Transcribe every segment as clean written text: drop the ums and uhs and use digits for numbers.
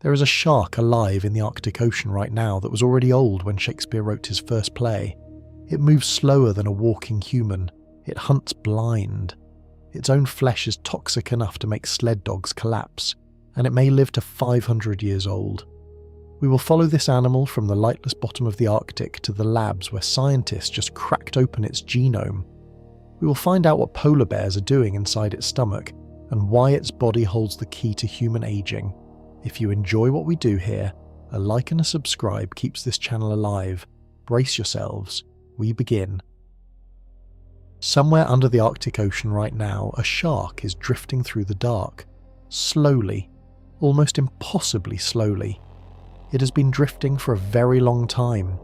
There is a shark alive in the Arctic Ocean right now that was already old when Shakespeare wrote his first play. It moves slower than a walking human. It hunts blind. Its own flesh is toxic enough to make sled dogs collapse, and it may live to 500 years old. We will follow this animal from the lightless bottom of the Arctic to the labs where scientists just cracked open its genome. We will find out what polar bears are doing inside its stomach, and why its body holds the key to human aging. If you enjoy what we do here, a like and a subscribe keeps this channel alive. Brace yourselves, we begin. Somewhere under the Arctic Ocean right now, a shark is drifting through the dark. Slowly, almost impossibly slowly. It has been drifting for a very long time.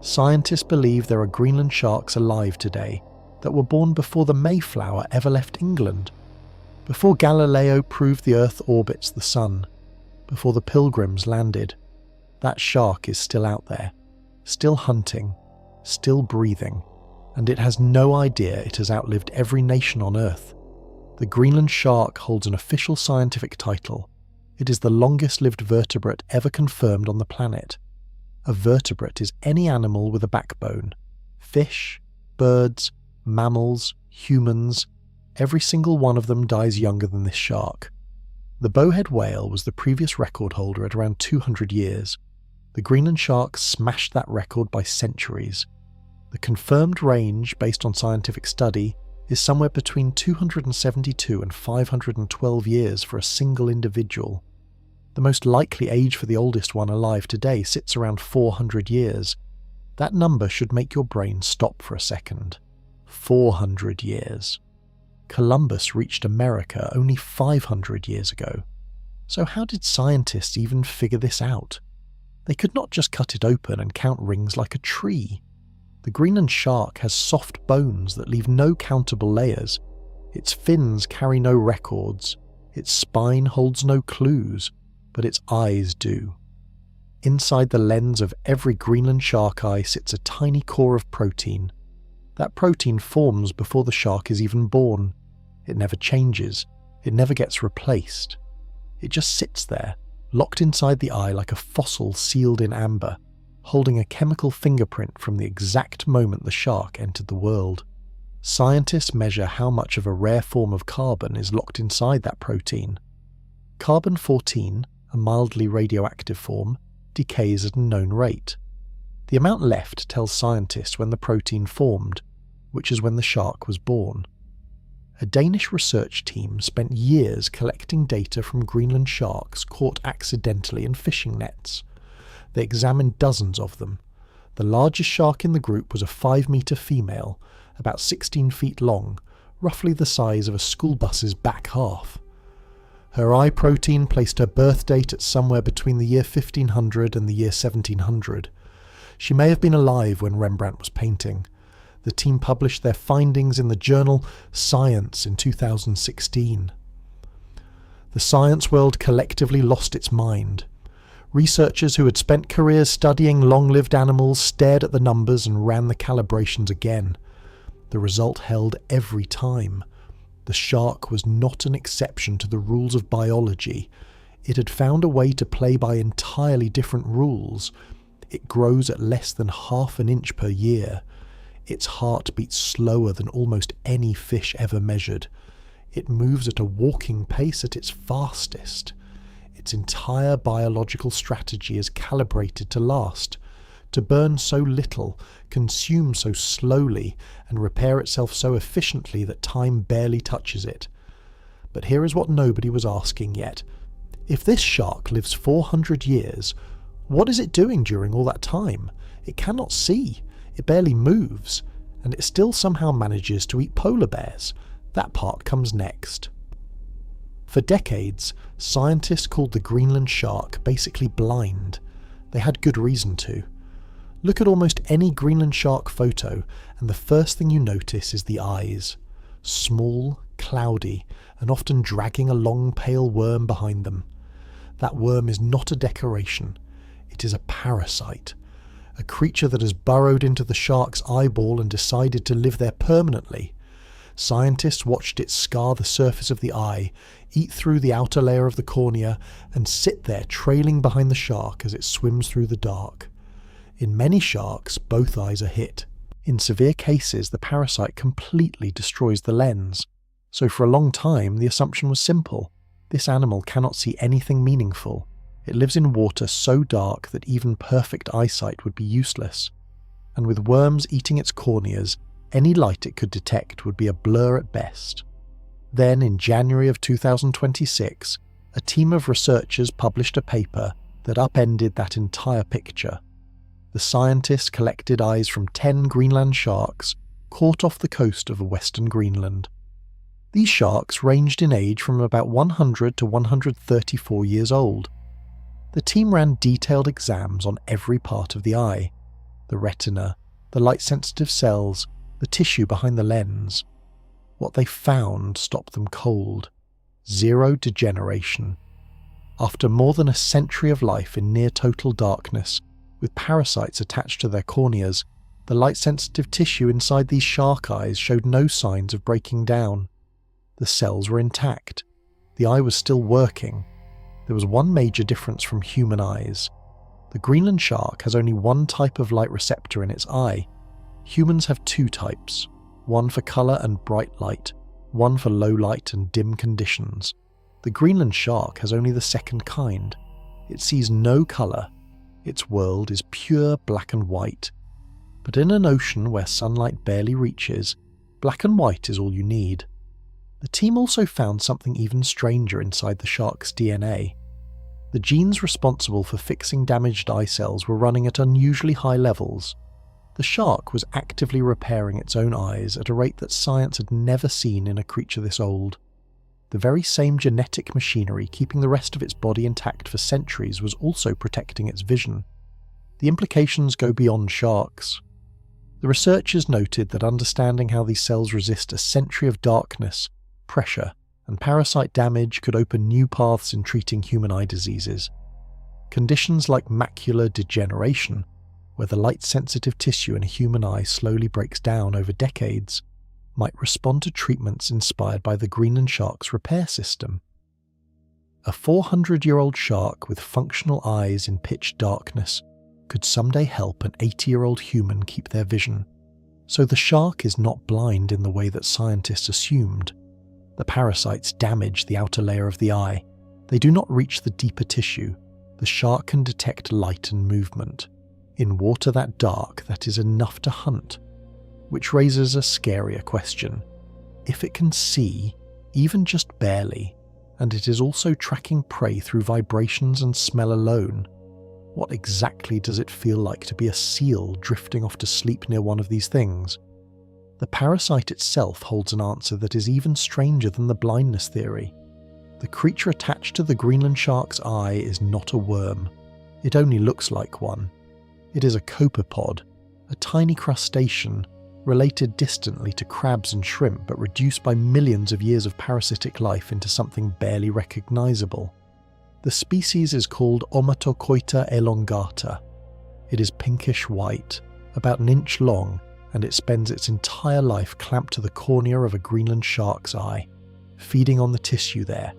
Scientists believe there are Greenland sharks alive today that were born before the Mayflower ever left England, before Galileo proved the Earth orbits the Sun, before the Pilgrims landed. That shark is still out there, still hunting, still breathing, and it has no idea it has outlived every nation on Earth. The Greenland shark holds an official scientific title. It is the longest-lived vertebrate ever confirmed on the planet. A vertebrate is any animal with a backbone. Fish, birds, mammals, humans, every single one of them dies younger than this shark. The bowhead whale was the previous record holder at around 200 years. The Greenland shark smashed that record by centuries. The confirmed range, based on scientific study, is somewhere between 272 and 512 years for a single individual. The most likely age for the oldest one alive today sits around 400 years. That number should make your brain stop for a second. 400 years. Columbus reached America only 500 years ago. So how did scientists even figure this out? They could not just cut it open and count rings like a tree. The Greenland shark has soft bones that leave no countable layers. Its fins carry no records. Its spine holds no clues, but its eyes do. Inside the lens of every Greenland shark eye sits a tiny core of protein. That protein forms before the shark is even born. It never changes. It never gets replaced. It just sits there, locked inside the eye like a fossil sealed in amber, holding a chemical fingerprint from the exact moment the shark entered the world. Scientists measure how much of a rare form of carbon is locked inside that protein. Carbon-14, a mildly radioactive form, decays at a known rate. The amount left tells scientists when the protein formed, which is when the shark was born. A Danish research team spent years collecting data from Greenland sharks caught accidentally in fishing nets. They examined dozens of them. The largest shark in the group was a 5-metre female, about 16 feet long, roughly the size of a school bus's back half. Her eye protein placed her birth date at somewhere between the year 1500 and the year 1700. She may have been alive when Rembrandt was painting. The team published their findings in the journal Science in 2016. The science world collectively lost its mind. Researchers who had spent careers studying long-lived animals stared at the numbers and ran the calibrations again. The result held every time. The shark was not an exception to the rules of biology. It had found a way to play by entirely different rules. It grows at less than half an inch per year. Its heart beats slower than almost any fish ever measured. It moves at a walking pace at its fastest. Its entire biological strategy is calibrated to last, to burn so little, consume so slowly, and repair itself so efficiently that time barely touches it. But here is what nobody was asking yet. If this shark lives 400 years, what is it doing during all that time? It cannot see. It barely moves, and it still somehow manages to eat polar bears. That part comes next. For decades, scientists called the Greenland shark basically blind. They had good reason to. Look at almost any Greenland shark photo, and the first thing you notice is the eyes. Small, cloudy, and often dragging a long pale worm behind them. That worm is not a decoration. It is a parasite. A creature that has burrowed into the shark's eyeball and decided to live there permanently. Scientists watched it scar the surface of the eye, eat through the outer layer of the cornea, and sit there trailing behind the shark as it swims through the dark. In many sharks, both eyes are hit. In severe cases, the parasite completely destroys the lens. So for a long time, the assumption was simple. This animal cannot see anything meaningful. It lives in water so dark that even perfect eyesight would be useless. And with worms eating its corneas, any light it could detect would be a blur at best. Then, in January of 2026, a team of researchers published a paper that upended that entire picture. The scientists collected eyes from 10 Greenland sharks caught off the coast of western Greenland. These sharks ranged in age from about 100 to 134 years old. The team ran detailed exams on every part of the eye: the retina, the light-sensitive cells, the tissue behind the lens. What they found stopped them cold. Zero degeneration. After more than a century of life in near-total darkness, with parasites attached to their corneas, the light-sensitive tissue inside these shark eyes showed no signs of breaking down. The cells were intact. The eye was still working. There was one major difference from human eyes. The Greenland shark has only one type of light receptor in its eye. Humans have two types, one for colour and bright light, one for low light and dim conditions. The Greenland shark has only the second kind. It sees no colour. Its world is pure black and white. But in an ocean where sunlight barely reaches, black and white is all you need. The team also found something even stranger inside the shark's DNA. The genes responsible for fixing damaged eye cells were running at unusually high levels. The shark was actively repairing its own eyes at a rate that science had never seen in a creature this old. The very same genetic machinery keeping the rest of its body intact for centuries was also protecting its vision. The implications go beyond sharks. The researchers noted that understanding how these cells resist a century of darkness, pressure, and parasite damage could open new paths in treating human eye diseases. Conditions like macular degeneration, where the light-sensitive tissue in a human eye slowly breaks down over decades, might respond to treatments inspired by the Greenland shark's repair system. A 400-year-old shark with functional eyes in pitch darkness could someday help an 80-year-old human keep their vision. So the shark is not blind in the way that scientists assumed. The parasites damage the outer layer of the eye. They do not reach the deeper tissue. The shark can detect light and movement. In water that dark, that is enough to hunt. Which raises a scarier question. If it can see, even just barely, and it is also tracking prey through vibrations and smell alone, what exactly does it feel like to be a seal drifting off to sleep near one of these things? The parasite itself holds an answer that is even stranger than the blindness theory. The creature attached to the Greenland shark's eye is not a worm. It only looks like one. It is a copepod, a tiny crustacean, related distantly to crabs and shrimp but reduced by millions of years of parasitic life into something barely recognizable. The species is called Omatocoita elongata. It is pinkish white, about an inch long, and it spends its entire life clamped to the cornea of a Greenland shark's eye, feeding on the tissue there.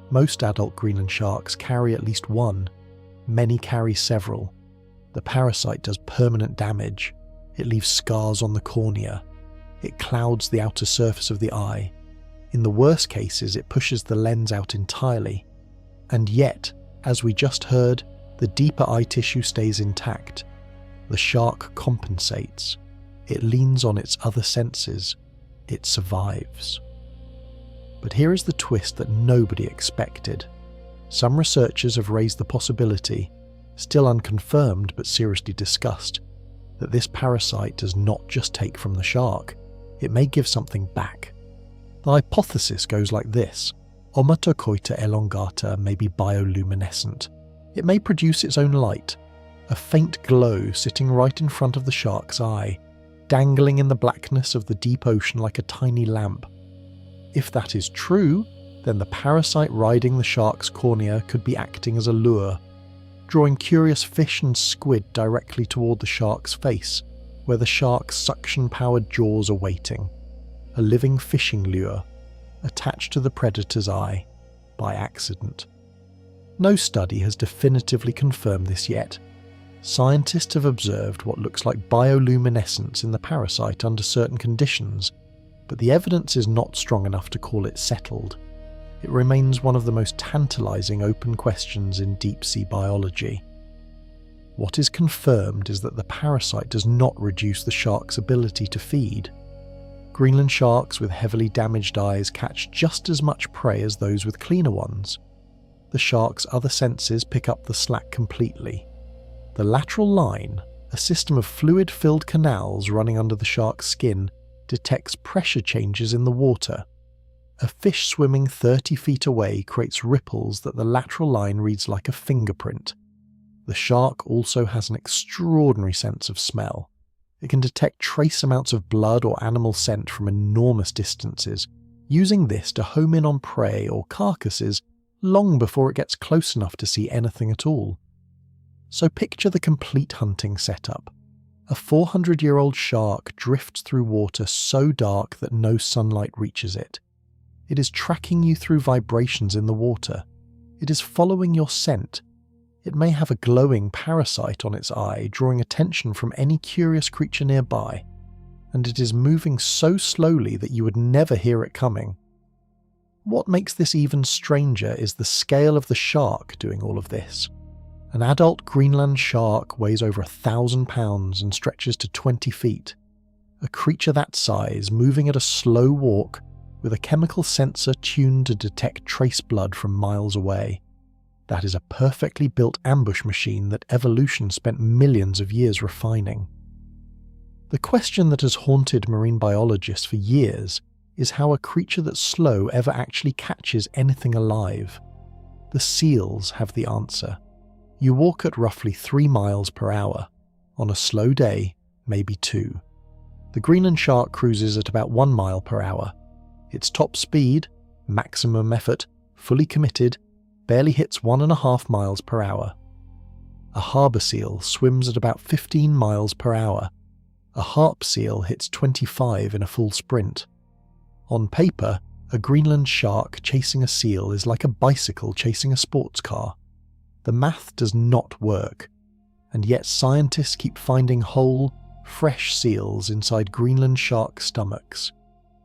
Most adult Greenland sharks carry at least one. Many carry several. The parasite does permanent damage. It leaves scars on the cornea. It clouds the outer surface of the eye. In the worst cases, it pushes the lens out entirely. And yet, as we just heard, the deeper eye tissue stays intact. The shark compensates. It leans on its other senses. It survives. But here is the twist that nobody expected. Some researchers have raised the possibility, still unconfirmed but seriously discussed, that this parasite does not just take from the shark, it may give something back. The hypothesis goes like this: Omatocoita elongata may be bioluminescent. It may produce its own light, a faint glow sitting right in front of the shark's eye, dangling in the blackness of the deep ocean like a tiny lamp. If that is true, then the parasite riding the shark's cornea could be acting as a lure, drawing curious fish and squid directly toward the shark's face, where the shark's suction-powered jaws are waiting. a living fishing lure, attached to the predator's eye by accident. No study has definitively confirmed this yet. Scientists have observed what looks like bioluminescence in the parasite under certain conditions, but the evidence is not strong enough to call it settled. It remains one of the most tantalizing open questions in deep-sea biology. What is confirmed is that the parasite does not reduce the shark's ability to feed. Greenland sharks with heavily damaged eyes catch just as much prey as those with cleaner ones. The shark's other senses pick up the slack completely. The lateral line, a system of fluid-filled canals running under the shark's skin, detects pressure changes in the water. A fish swimming 30 feet away creates ripples that the lateral line reads like a fingerprint. The shark also has an extraordinary sense of smell. It can detect trace amounts of blood or animal scent from enormous distances, using this to home in on prey or carcasses long before it gets close enough to see anything at all. So picture the complete hunting setup. A 400-year-old shark drifts through water so dark that no sunlight reaches it. It is tracking you through vibrations in the water. It is following your scent. It may have a glowing parasite on its eye, drawing attention from any curious creature nearby, and it is moving so slowly that you would never hear it coming. What makes this even stranger is the scale of the shark doing all of this. An adult Greenland shark weighs over 1,000 pounds and stretches to 20 feet. A creature that size moving at a slow walk with a chemical sensor tuned to detect trace blood from miles away. That is a perfectly built ambush machine that evolution spent millions of years refining. The question that has haunted marine biologists for years is how a creature that's slow ever actually catches anything alive. The seals have the answer. You walk at roughly 3 miles per hour. On a slow day, maybe 2. The Greenland shark cruises at about 1 mile per hour. Its top speed, maximum effort, fully committed, barely hits 1.5 miles per hour. A harbour seal swims at about 15 miles per hour. A harp seal hits 25 in a full sprint. On paper, a Greenland shark chasing a seal is like a bicycle chasing a sports car. The math does not work, and yet scientists keep finding whole, fresh seals inside Greenland shark stomachs.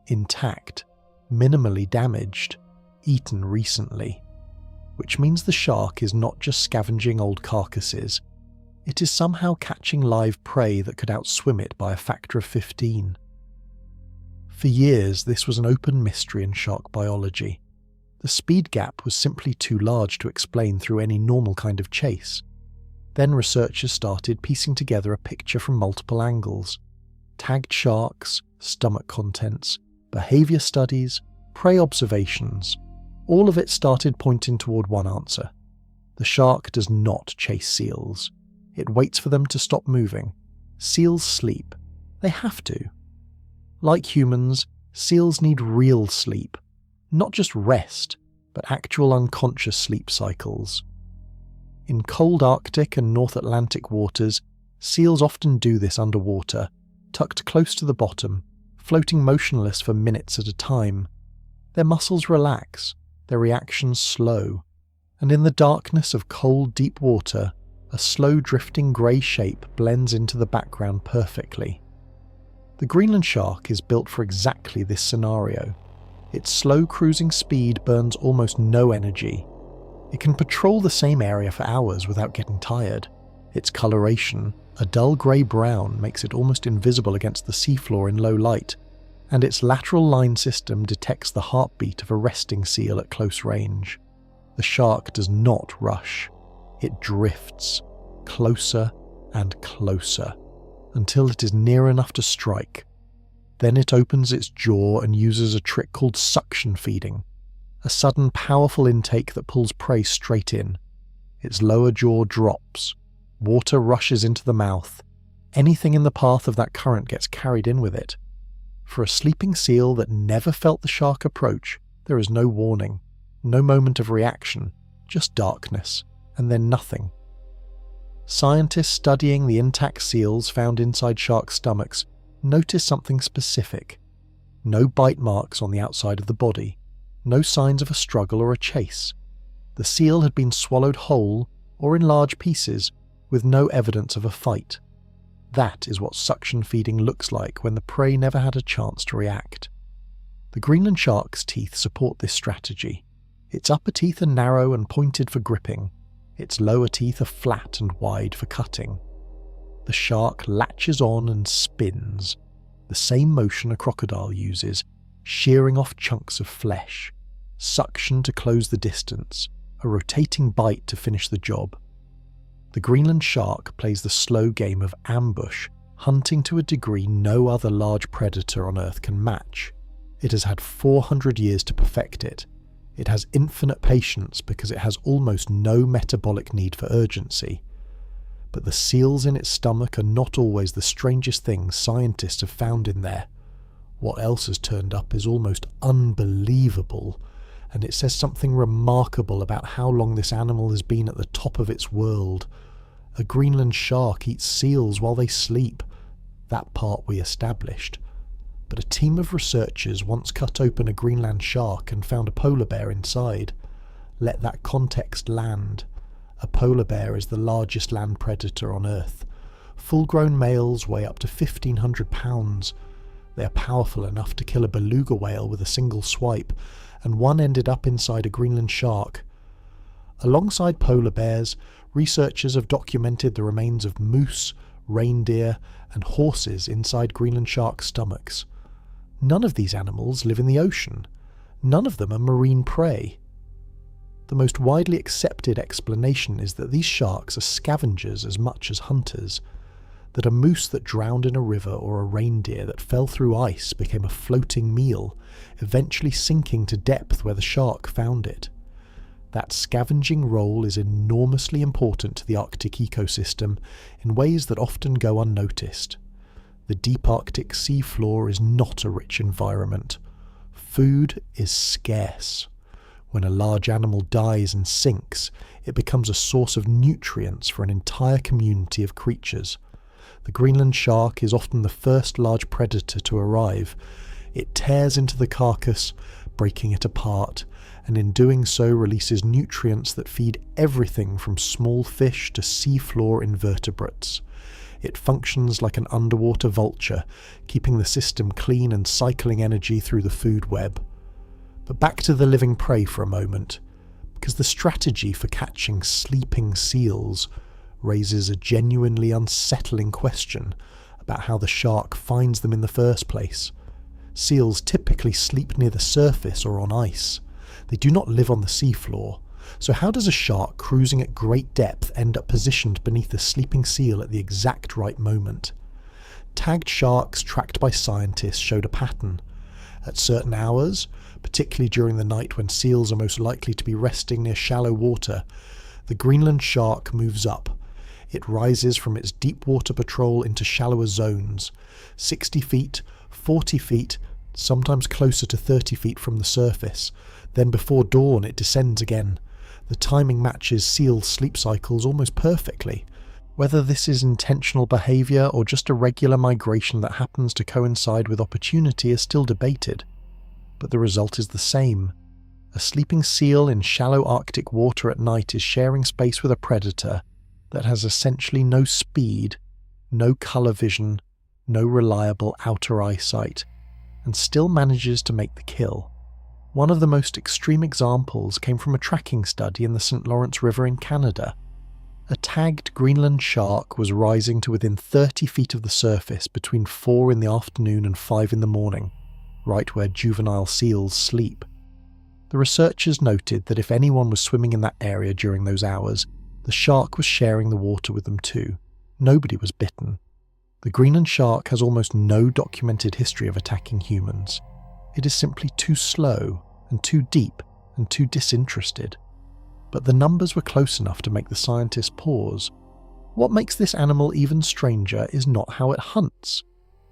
Intact, minimally damaged, eaten recently. Which means the shark is not just scavenging old carcasses, it is somehow catching live prey that could outswim it by a factor of 15. For years, this was an open mystery in shark biology. The speed gap was simply too large to explain through any normal kind of chase. Then researchers started piecing together a picture from multiple angles. Tagged sharks, stomach contents, behaviour studies, prey observations. All of it started pointing toward one answer. The shark does not chase seals. It waits for them to stop moving. Seals sleep. They have to. Like humans, seals need real sleep. Not just rest, but actual unconscious sleep cycles. In cold Arctic and North Atlantic waters, seals often do this underwater, tucked close to the bottom, floating motionless for minutes at a time. Their muscles relax, their reactions slow, and in the darkness of cold, deep water, a slow drifting grey shape blends into the background perfectly. The Greenland shark is built for exactly this scenario. Its slow cruising speed burns almost no energy. It can patrol the same area for hours without getting tired. Its coloration, a dull grey-brown, makes it almost invisible against the seafloor in low light, and its lateral line system detects the heartbeat of a resting seal at close range. The shark does not rush. It drifts, closer and closer, until it is near enough to strike. Then it opens its jaw and uses a trick called suction feeding, a sudden powerful intake that pulls prey straight in. Its lower jaw drops. Water rushes into the mouth. Anything in the path of that current gets carried in with it. For a sleeping seal that never felt the shark approach, there is no warning, no moment of reaction, just darkness, and then nothing. Scientists studying the intact seals found inside shark stomachs noticed something specific. No bite marks on the outside of the body, no signs of a struggle or a chase. The seal had been swallowed whole or in large pieces, with no evidence of a fight. That is what suction feeding looks like when the prey never had a chance to react. The Greenland shark's teeth support this strategy. Its upper teeth are narrow and pointed for gripping. Its lower teeth are flat and wide for cutting. The shark latches on and spins, the same motion a crocodile uses, shearing off chunks of flesh, suction to close the distance, a rotating bite to finish the job. The Greenland shark plays the slow game of ambush, hunting to a degree no other large predator on Earth can match. It has had 400 years to perfect it. It has infinite patience because it has almost no metabolic need for urgency. But the seals in its stomach are not always the strangest things scientists have found in there. What else has turned up is almost unbelievable, and it says something remarkable about how long this animal has been at the top of its world. A Greenland shark eats seals while they sleep. That part we established. But a team of researchers once cut open a Greenland shark and found a polar bear inside. Let that context land. A polar bear is the largest land predator on Earth. Full-grown males weigh up to 1,500 pounds. They are powerful enough to kill a beluga whale with a single swipe, and one ended up inside a Greenland shark. Alongside polar bears, researchers have documented the remains of moose, reindeer, and horses inside Greenland shark stomachs. None of these animals live in the ocean. None of them are marine prey. The most widely accepted explanation is that these sharks are scavengers as much as hunters, that a moose that drowned in a river or a reindeer that fell through ice became a floating meal, eventually sinking to depth where the shark found it. That scavenging role is enormously important to the Arctic ecosystem in ways that often go unnoticed. The deep Arctic seafloor is not a rich environment. Food is scarce. When a large animal dies and sinks, it becomes a source of nutrients for an entire community of creatures. The Greenland shark is often the first large predator to arrive. It tears into the carcass, breaking it apart, and in doing so releases nutrients that feed everything from small fish to seafloor invertebrates. It functions like an underwater vulture, keeping the system clean and cycling energy through the food web. But back to the living prey for a moment, because the strategy for catching sleeping seals raises a genuinely unsettling question about how the shark finds them in the first place. Seals typically sleep near the surface or on ice. They do not live on the seafloor. So how does a shark cruising at great depth end up positioned beneath a sleeping seal at the exact right moment? Tagged sharks tracked by scientists showed a pattern. At certain hours, particularly during the night when seals are most likely to be resting near shallow water, the Greenland shark moves up. It rises from its deep water patrol into shallower zones, 60 feet, 40 feet, sometimes closer to 30 feet from the surface. Then before dawn it descends again. The timing matches seal sleep cycles almost perfectly. Whether this is intentional behaviour or just a regular migration that happens to coincide with opportunity is still debated. But the result is the same. A sleeping seal in shallow Arctic water at night is sharing space with a predator that has essentially no speed, no colour vision, no reliable outer eyesight, and still manages to make the kill. One of the most extreme examples came from a tracking study in the St. Lawrence River in Canada. A tagged Greenland shark was rising to within 30 feet of the surface between 4 in the afternoon and 5 in the morning, right where juvenile seals sleep. The researchers noted that if anyone was swimming in that area during those hours, the shark was sharing the water with them too. Nobody was bitten. The Greenland shark has almost no documented history of attacking humans. It is simply too slow and too deep and too disinterested. But the numbers were close enough to make the scientists pause. What makes this animal even stranger is not how it hunts.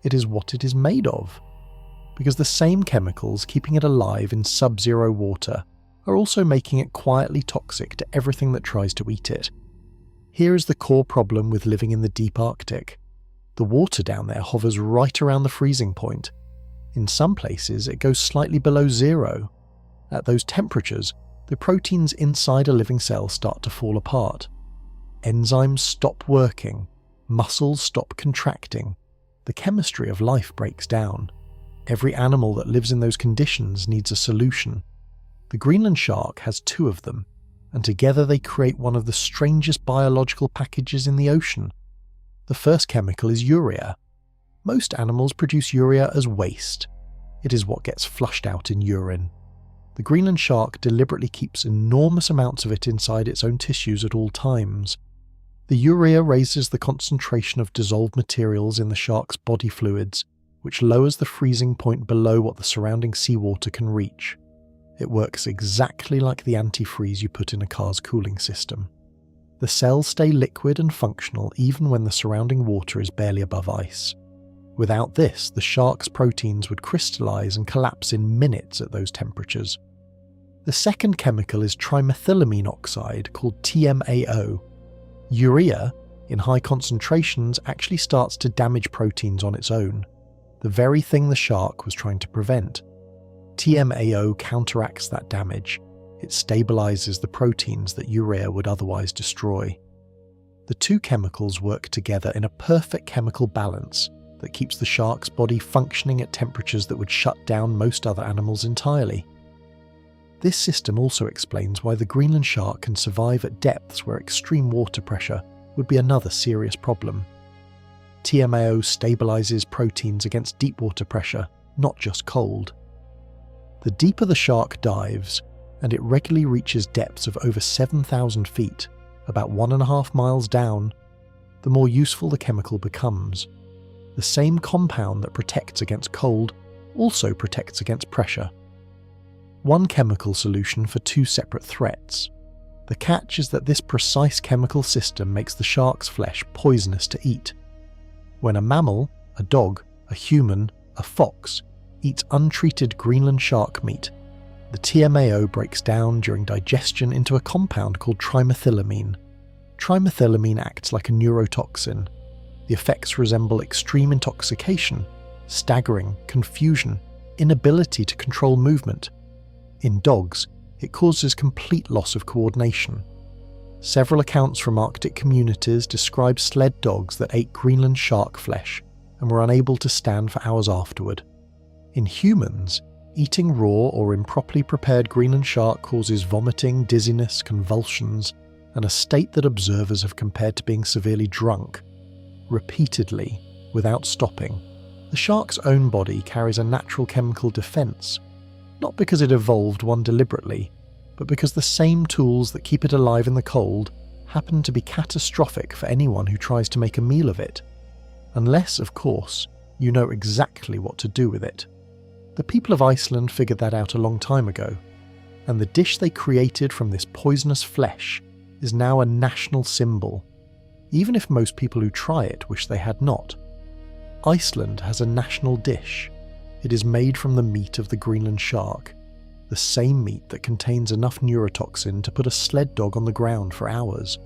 It is what it is made of. Because the same chemicals keeping it alive in sub-zero water are also making it quietly toxic to everything that tries to eat it. Here is the core problem with living in the deep Arctic. The water down there hovers right around the freezing point. In some places, it goes slightly below zero. At those temperatures, the proteins inside a living cell start to fall apart. Enzymes stop working, muscles stop contracting, the chemistry of life breaks down. Every animal that lives in those conditions needs a solution. The Greenland shark has two of them, and together they create one of the strangest biological packages in the ocean. The first chemical is urea. Most animals produce urea as waste. It is what gets flushed out in urine. The Greenland shark deliberately keeps enormous amounts of it inside its own tissues at all times. The urea raises the concentration of dissolved materials in the shark's body fluids, which lowers the freezing point below what the surrounding seawater can reach. It works exactly like the antifreeze you put in a car's cooling system. The cells stay liquid and functional even when the surrounding water is barely above ice. Without this, the shark's proteins would crystallize and collapse in minutes at those temperatures. The second chemical is trimethylamine oxide, called TMAO. Urea, in high concentrations, actually starts to damage proteins on its own, the very thing the shark was trying to prevent. TMAO counteracts that damage. It stabilizes the proteins that urea would otherwise destroy. The two chemicals work together in a perfect chemical balance that keeps the shark's body functioning at temperatures that would shut down most other animals entirely. This system also explains why the Greenland shark can survive at depths where extreme water pressure would be another serious problem. TMAO stabilizes proteins against deep water pressure, not just cold. The deeper the shark dives, and it regularly reaches depths of over 7,000 feet, about 1.5 miles down, the more useful the chemical becomes. The same compound that protects against cold also protects against pressure. One chemical solution for two separate threats. The catch is that this precise chemical system makes the shark's flesh poisonous to eat. When a mammal, a dog, a human, a fox, eats untreated Greenland shark meat, the TMAO breaks down during digestion into a compound called trimethylamine. Trimethylamine acts like a neurotoxin. The effects resemble extreme intoxication, staggering, confusion, inability to control movement. In dogs, it causes complete loss of coordination. Several accounts from Arctic communities describe sled dogs that ate Greenland shark flesh and were unable to stand for hours afterward. In humans, eating raw or improperly prepared Greenland shark causes vomiting, dizziness, convulsions, and a state that observers have compared to being severely drunk. Repeatedly, without stopping, the shark's own body carries a natural chemical defense, not because it evolved one deliberately, but because the same tools that keep it alive in the cold happen to be catastrophic for anyone who tries to make a meal of it. Unless, of course, you know exactly what to do with it. The people of Iceland figured that out a long time ago, and the dish they created from this poisonous flesh is now a national symbol, even if most people who try it wish they had not. Iceland has a national dish. It is made from the meat of the Greenland shark, the same meat that contains enough neurotoxin to put a sled dog on the ground for hours,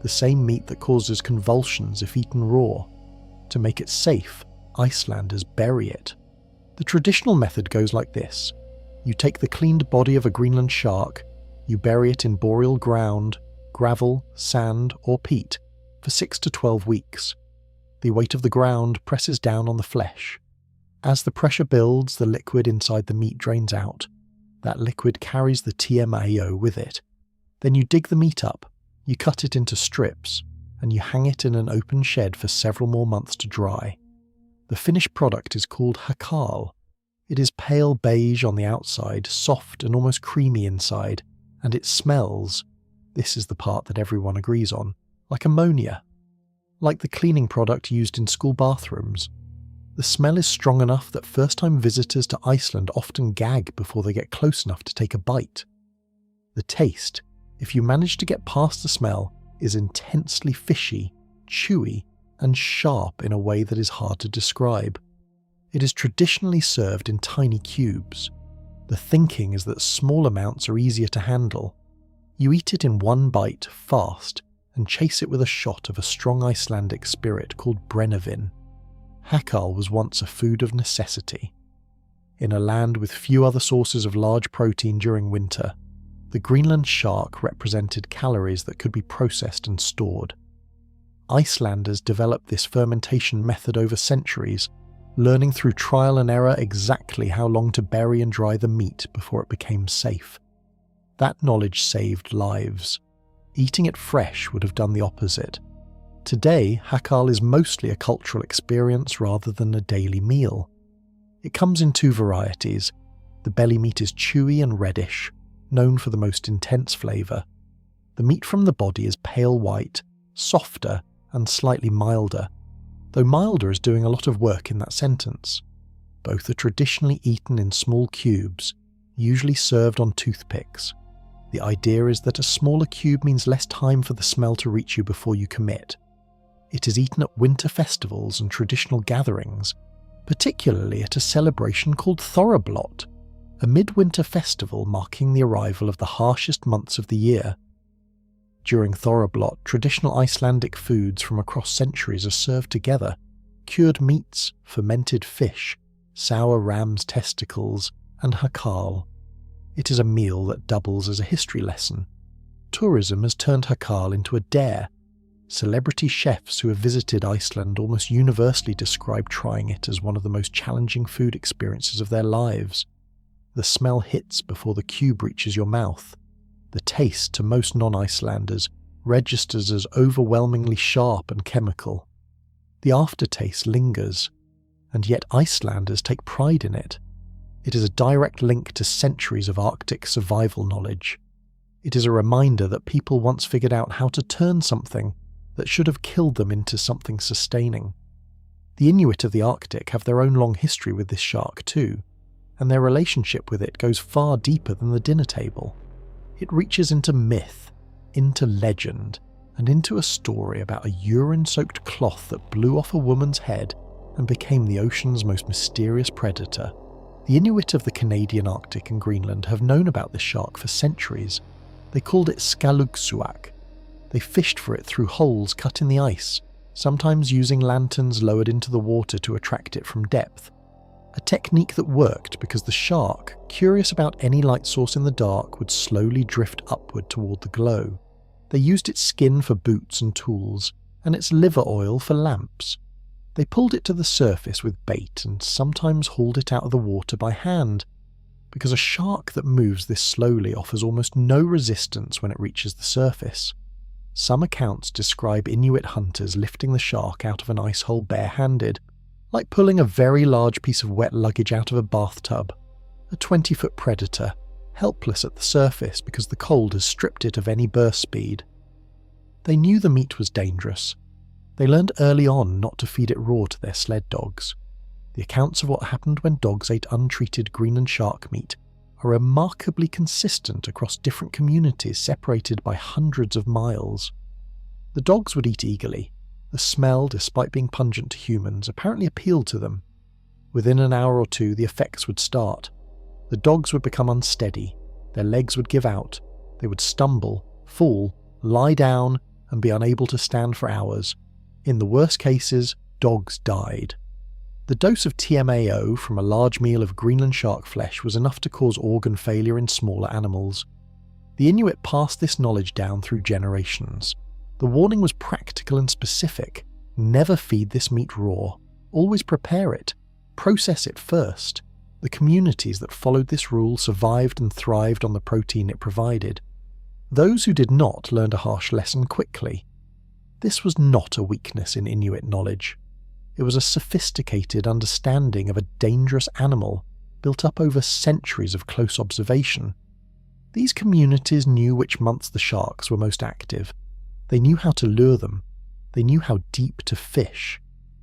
the same meat that causes convulsions if eaten raw. To make it safe, Icelanders bury it. The traditional method goes like this. You take the cleaned body of a Greenland shark, you bury it in boreal ground, gravel, sand, or peat for 6 to 12 weeks. The weight of the ground presses down on the flesh. As the pressure builds, the liquid inside the meat drains out. That liquid carries the TMAO with it. Then you dig the meat up, you cut it into strips, and you hang it in an open shed for several more months to dry. The finished product is called hakal. It is pale beige on the outside, soft and almost creamy inside, and it smells, this is the part that everyone agrees on, like ammonia. Like the cleaning product used in school bathrooms. The smell is strong enough that first-time visitors to Iceland often gag before they get close enough to take a bite. The taste, if you manage to get past the smell, is intensely fishy, chewy, and sharp in a way that is hard to describe. It is traditionally served in tiny cubes. The thinking is that small amounts are easier to handle. You eat it in one bite, fast, and chase it with a shot of a strong Icelandic spirit called brennivin. Hakal was once a food of necessity. In a land with few other sources of large protein during winter, the Greenland shark represented calories that could be processed and stored. Icelanders developed this fermentation method over centuries, learning through trial and error exactly how long to bury and dry the meat before it became safe. That knowledge saved lives. Eating it fresh would have done the opposite. Today, hakal is mostly a cultural experience rather than a daily meal. It comes in two varieties. The belly meat is chewy and reddish, known for the most intense flavour. The meat from the body is pale white, softer and slightly milder, though milder is doing a lot of work in that sentence. Both are traditionally eaten in small cubes, usually served on toothpicks. The idea is that a smaller cube means less time for the smell to reach you before you commit. It is eaten at winter festivals and traditional gatherings, particularly at a celebration called Thorrablot, a midwinter festival marking the arrival of the harshest months of the year. During Thorrablot, traditional Icelandic foods from across centuries are served together: cured meats, fermented fish, sour ram's testicles, and hakal. It is a meal that doubles as a history lesson. Tourism has turned hakal into a dare. Celebrity chefs who have visited Iceland almost universally describe trying it as one of the most challenging food experiences of their lives. The smell hits before the cube reaches your mouth. The taste, to most non-Icelanders, registers as overwhelmingly sharp and chemical. The aftertaste lingers, and yet Icelanders take pride in it. It is a direct link to centuries of Arctic survival knowledge. It is a reminder that people once figured out how to turn something that should have killed them into something sustaining. The Inuit of the Arctic have their own long history with this shark too, and their relationship with it goes far deeper than the dinner table. It reaches into myth, into legend, and into a story about a urine-soaked cloth that blew off a woman's head and became the ocean's most mysterious predator. The Inuit of the Canadian Arctic and Greenland have known about this shark for centuries. They called it skalugsuak. They fished for it through holes cut in the ice, sometimes using lanterns lowered into the water to attract it from depth. A technique that worked because the shark, curious about any light source in the dark, would slowly drift upward toward the glow. They used its skin for boots and tools, and its liver oil for lamps. They pulled it to the surface with bait and sometimes hauled it out of the water by hand, because a shark that moves this slowly offers almost no resistance when it reaches the surface. Some accounts describe Inuit hunters lifting the shark out of an ice hole barehanded, like pulling a very large piece of wet luggage out of a bathtub. A 20-foot predator, helpless at the surface because the cold has stripped it of any burst speed. They knew the meat was dangerous. They learned early on not to feed it raw to their sled dogs. The accounts of what happened when dogs ate untreated Greenland shark meat are remarkably consistent across different communities separated by hundreds of miles. The dogs would eat eagerly. The smell, despite being pungent to humans, apparently appealed to them. Within an hour or two, the effects would start. The dogs would become unsteady, their legs would give out, they would stumble, fall, lie down, and be unable to stand for hours. In the worst cases, dogs died. The dose of TMAO from a large meal of Greenland shark flesh was enough to cause organ failure in smaller animals. The Inuit passed this knowledge down through generations. The warning was practical and specific. Never feed this meat raw. Always prepare it. Process it first. The communities that followed this rule survived and thrived on the protein it provided. Those who did not learned a harsh lesson quickly. This was not a weakness in Inuit knowledge. It was a sophisticated understanding of a dangerous animal built up over centuries of close observation. These communities knew which months the sharks were most active. They knew how to lure them. They knew how deep to fish.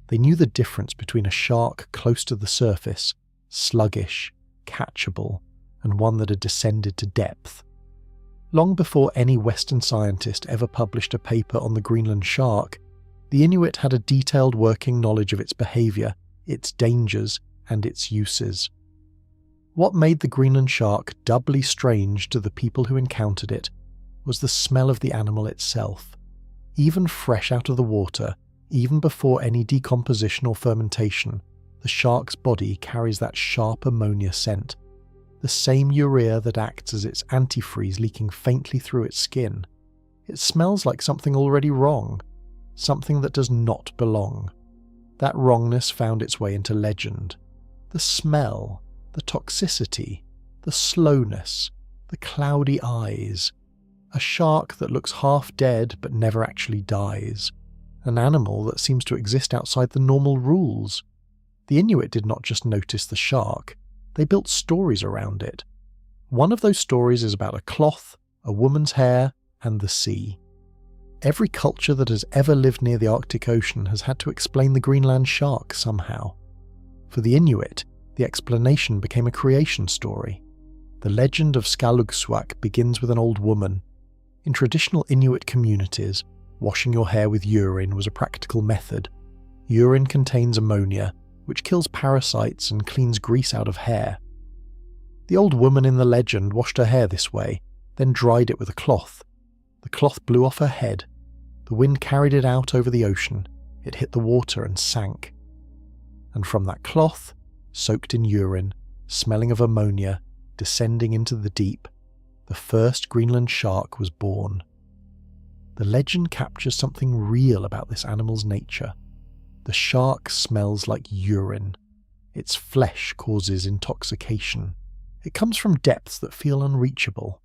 They knew the difference between a shark close to the surface, sluggish, catchable, and one that had descended to depth. Long before any Western scientist ever published a paper on the Greenland shark, the Inuit had a detailed working knowledge of its behaviour, its dangers, and its uses. What made the Greenland shark doubly strange to the people who encountered it was the smell of the animal itself. Even fresh out of the water, even before any decomposition or fermentation, the shark's body carries that sharp ammonia scent, the same urea that acts as its antifreeze leaking faintly through its skin. It smells like something already wrong, something that does not belong. That wrongness found its way into legend. The smell, the toxicity, the slowness, the cloudy eyes. A shark that looks half dead but never actually dies. An animal that seems to exist outside the normal rules. The Inuit did not just notice the shark, they built stories around it. One of those stories is about a cloth, a woman's hair, and the sea. Every culture that has ever lived near the Arctic Ocean has had to explain the Greenland shark somehow. For the Inuit, the explanation became a creation story. The legend of Skalugsuaq begins with an old woman. In traditional Inuit communities, washing your hair with urine was a practical method. Urine contains ammonia, which kills parasites and cleans grease out of hair. The old woman in the legend washed her hair this way, then dried it with a cloth. The cloth blew off her head. The wind carried it out over the ocean. It hit the water and sank. And from that cloth, soaked in urine, smelling of ammonia, descending into the deep, the first Greenland shark was born. The legend captures something real about this animal's nature. The shark smells like urine. Its flesh causes intoxication. It comes from depths that feel unreachable.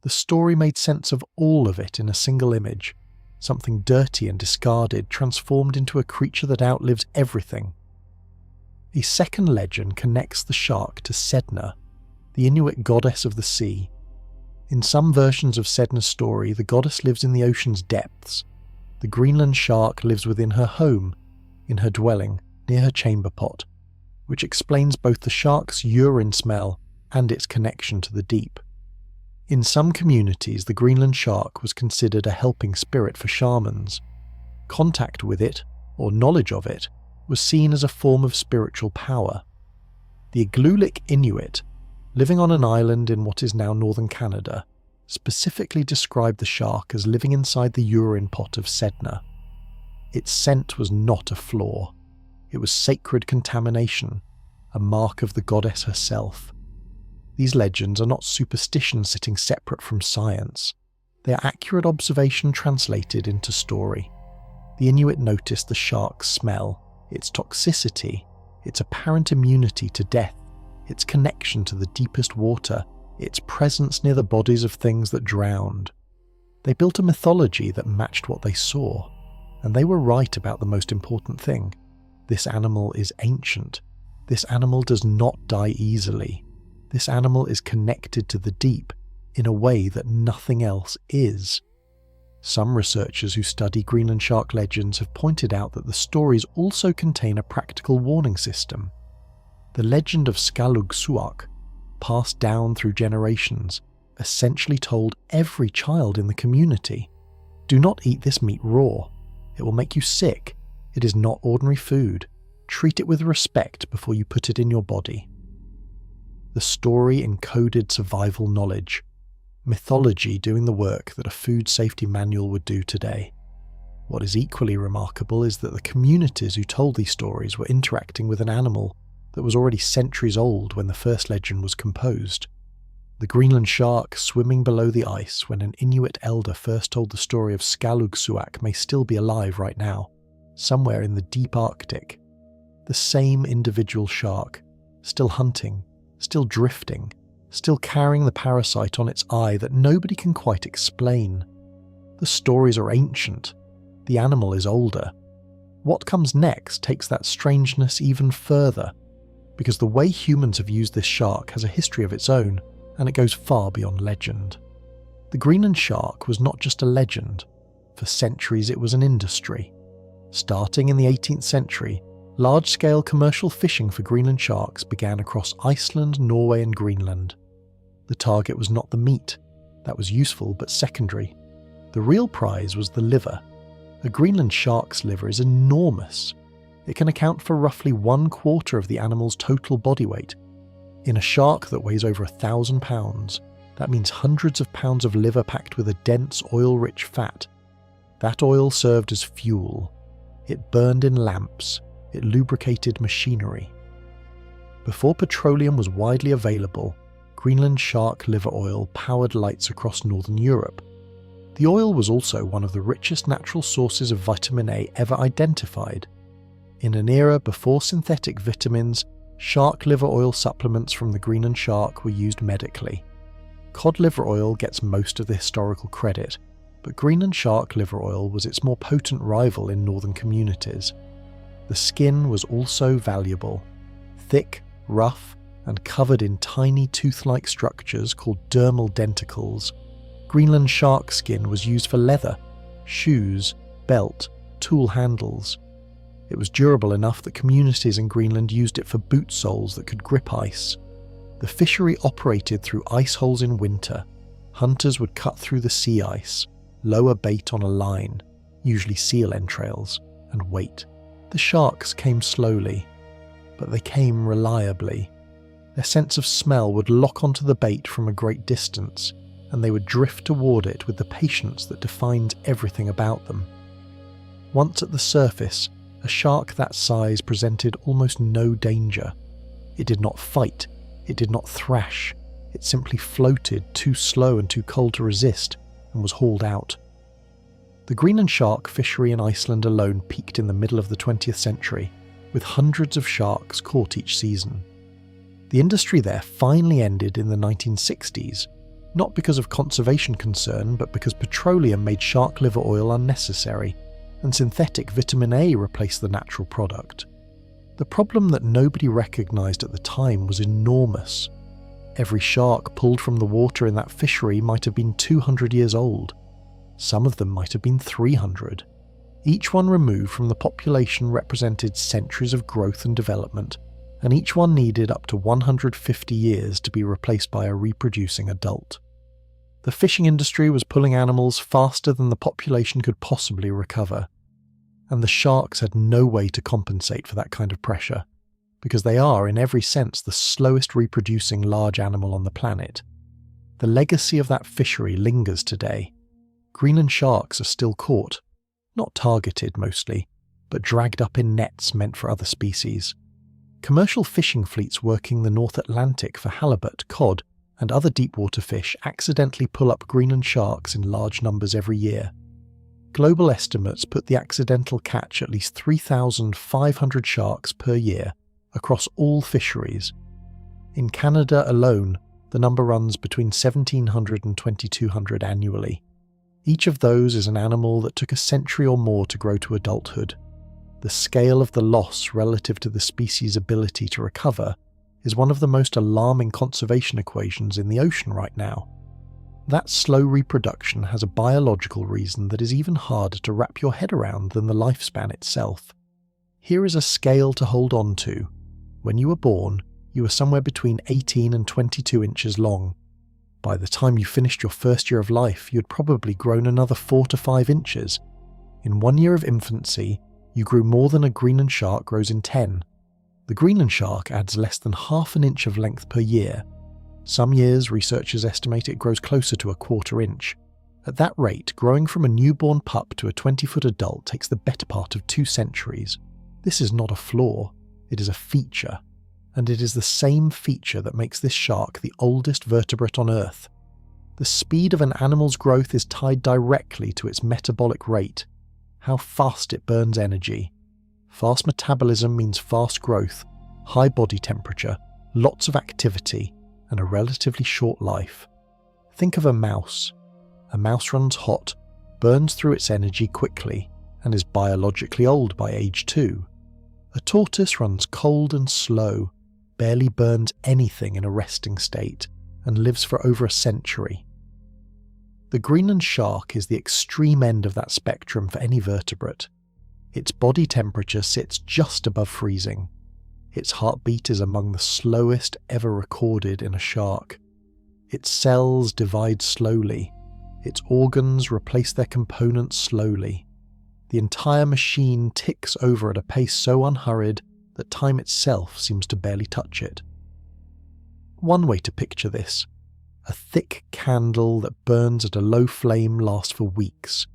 The story made sense of all of it in a single image. Something dirty and discarded transformed into a creature that outlives everything. A second legend connects the shark to Sedna, the Inuit goddess of the sea. In some versions of Sedna's story, the goddess lives in the ocean's depths. The Greenland shark lives within her home, in her dwelling, near her chamber pot, which explains both the shark's urine smell and its connection to the deep. In some communities, the Greenland shark was considered a helping spirit for shamans. Contact with it, or knowledge of it, was seen as a form of spiritual power. The Igloolik Inuit, living on an island in what is now northern Canada, specifically described the shark as living inside the urine pot of Sedna. Its scent was not a flaw. It was sacred contamination, a mark of the goddess herself. These legends are not superstition sitting separate from science. They are accurate observation translated into story. The Inuit noticed the shark's smell, its toxicity, its apparent immunity to death, its connection to the deepest water, its presence near the bodies of things that drowned. They built a mythology that matched what they saw, and they were right about the most important thing. This animal is ancient. This animal does not die easily. This animal is connected to the deep in a way that nothing else is. Some researchers who study Greenland shark legends have pointed out that the stories also contain a practical warning system. The legend of Skalugsuaq, passed down through generations, essentially told every child in the community, "Do not eat this meat raw. It will make you sick. It is not ordinary food. Treat it with respect before you put it in your body." The story encoded survival knowledge, mythology doing the work that a food safety manual would do today. What is equally remarkable is that the communities who told these stories were interacting with an animal that was already centuries old when the first legend was composed. The Greenland shark swimming below the ice when an Inuit elder first told the story of Skalugsuaq may still be alive right now, somewhere in the deep Arctic. The same individual shark, still hunting, still drifting, still carrying the parasite on its eye that nobody can quite explain. The stories are ancient. The animal is older. What comes next takes that strangeness even further, because the way humans have used this shark has a history of its own, and it goes far beyond legend. The Greenland shark was not just a legend. For centuries it was an industry. Starting in the 18th century, large-scale commercial fishing for Greenland sharks began across Iceland, Norway and Greenland. The target was not the meat. That was useful but secondary. The real prize was the liver. A Greenland shark's liver is enormous. It can account for roughly 1/4 of the animal's total body weight. In a shark that weighs over 1,000 pounds, that means hundreds of pounds of liver packed with a dense oil-rich fat. That oil served as fuel. It burned in lamps. it lubricated machinery. Before petroleum was widely available, Greenland shark liver oil powered lights across northern Europe. The oil was also one of the richest natural sources of vitamin A ever identified. In an era before synthetic vitamins, shark liver oil supplements from the Greenland shark were used medically. Cod liver oil gets most of the historical credit, but Greenland shark liver oil was its more potent rival in northern communities. The skin was also valuable. Thick, rough, and covered in tiny tooth-like structures called dermal denticles, Greenland shark skin was used for leather, shoes, belt, tool handles. It was durable enough that communities in Greenland used it for boot soles that could grip ice. The fishery operated through ice holes in winter. Hunters would cut through the sea ice, lower bait on a line, usually seal entrails, and wait. The sharks came slowly, but they came reliably. Their sense of smell would lock onto the bait from a great distance, and they would drift toward it with the patience that defined everything about them. Once at the surface, a shark that size presented almost no danger. It did not fight, it did not thrash, it simply floated, too slow and too cold to resist, and was hauled out. The Greenland shark fishery in Iceland alone peaked in the middle of the 20th century, with hundreds of sharks caught each season. The industry there finally ended in the 1960s, not because of conservation concern, but because petroleum made shark liver oil unnecessary, and synthetic vitamin A replaced the natural product. The problem that nobody recognised at the time was enormous. Every shark pulled from the water in that fishery might have been 200 years old. Some of them might have been 300. Each one removed from the population represented centuries of growth and development, and each one needed up to 150 years to be replaced by a reproducing adult. The fishing industry was pulling animals faster than the population could possibly recover, and the sharks had no way to compensate for that kind of pressure, because they are, in every sense, the slowest reproducing large animal on the planet. The legacy of that fishery lingers today. Greenland sharks are still caught, not targeted mostly, but dragged up in nets meant for other species. Commercial fishing fleets working the North Atlantic for halibut, cod, and other deep-water fish accidentally pull up Greenland sharks in large numbers every year. Global estimates put the accidental catch at least 3,500 sharks per year across all fisheries. In Canada alone, the number runs between 1,700 and 2,200 annually. Each of those is an animal that took a century or more to grow to adulthood. The scale of the loss relative to the species' ability to recover is one of the most alarming conservation equations in the ocean right now. That slow reproduction has a biological reason that is even harder to wrap your head around than the lifespan itself. Here is a scale to hold on to. When you were born, you were somewhere between 18 and 22 inches long. By the time you finished your first year of life, you had probably grown another 4 to 5 inches. In 1 year of infancy, you grew more than a Greenland shark grows in 10. The Greenland shark adds less than half an inch of length per year. Some years, researchers estimate it grows closer to a quarter inch. At that rate, growing from a newborn pup to a 20-foot adult takes the better part of 2 centuries. This is not a flaw, it is a feature. And it is the same feature that makes this shark the oldest vertebrate on Earth. The speed of an animal's growth is tied directly to its metabolic rate, how fast it burns energy. Fast metabolism means fast growth, high body temperature, lots of activity, and a relatively short life. Think of a mouse. A mouse runs hot, burns through its energy quickly, and is biologically old by age 2. A tortoise runs cold and slow, barely burns anything in a resting state, and lives for over a century. The Greenland shark is the extreme end of that spectrum for any vertebrate. Its body temperature sits just above freezing. Its heartbeat is among the slowest ever recorded in a shark. Its cells divide slowly. Its organs replace their components slowly. The entire machine ticks over at a pace so unhurried that time itself seems to barely touch it. One way to picture this: a thick candle that burns at a low flame lasts for weeks.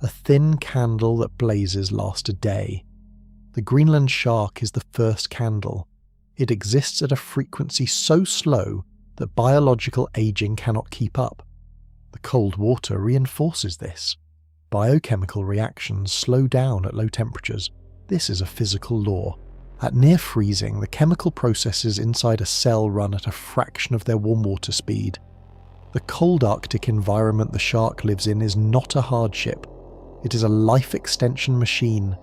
A thin candle that blazes lasts a day. The Greenland shark is the first candle. It exists at a frequency so slow that biological aging cannot keep up. The cold water reinforces this. Biochemical reactions slow down at low temperatures. This is a physical law. At near freezing, the chemical processes inside a cell run at a fraction of their warm water speed. The cold Arctic environment the shark lives in is not a hardship. It is a life extension machine.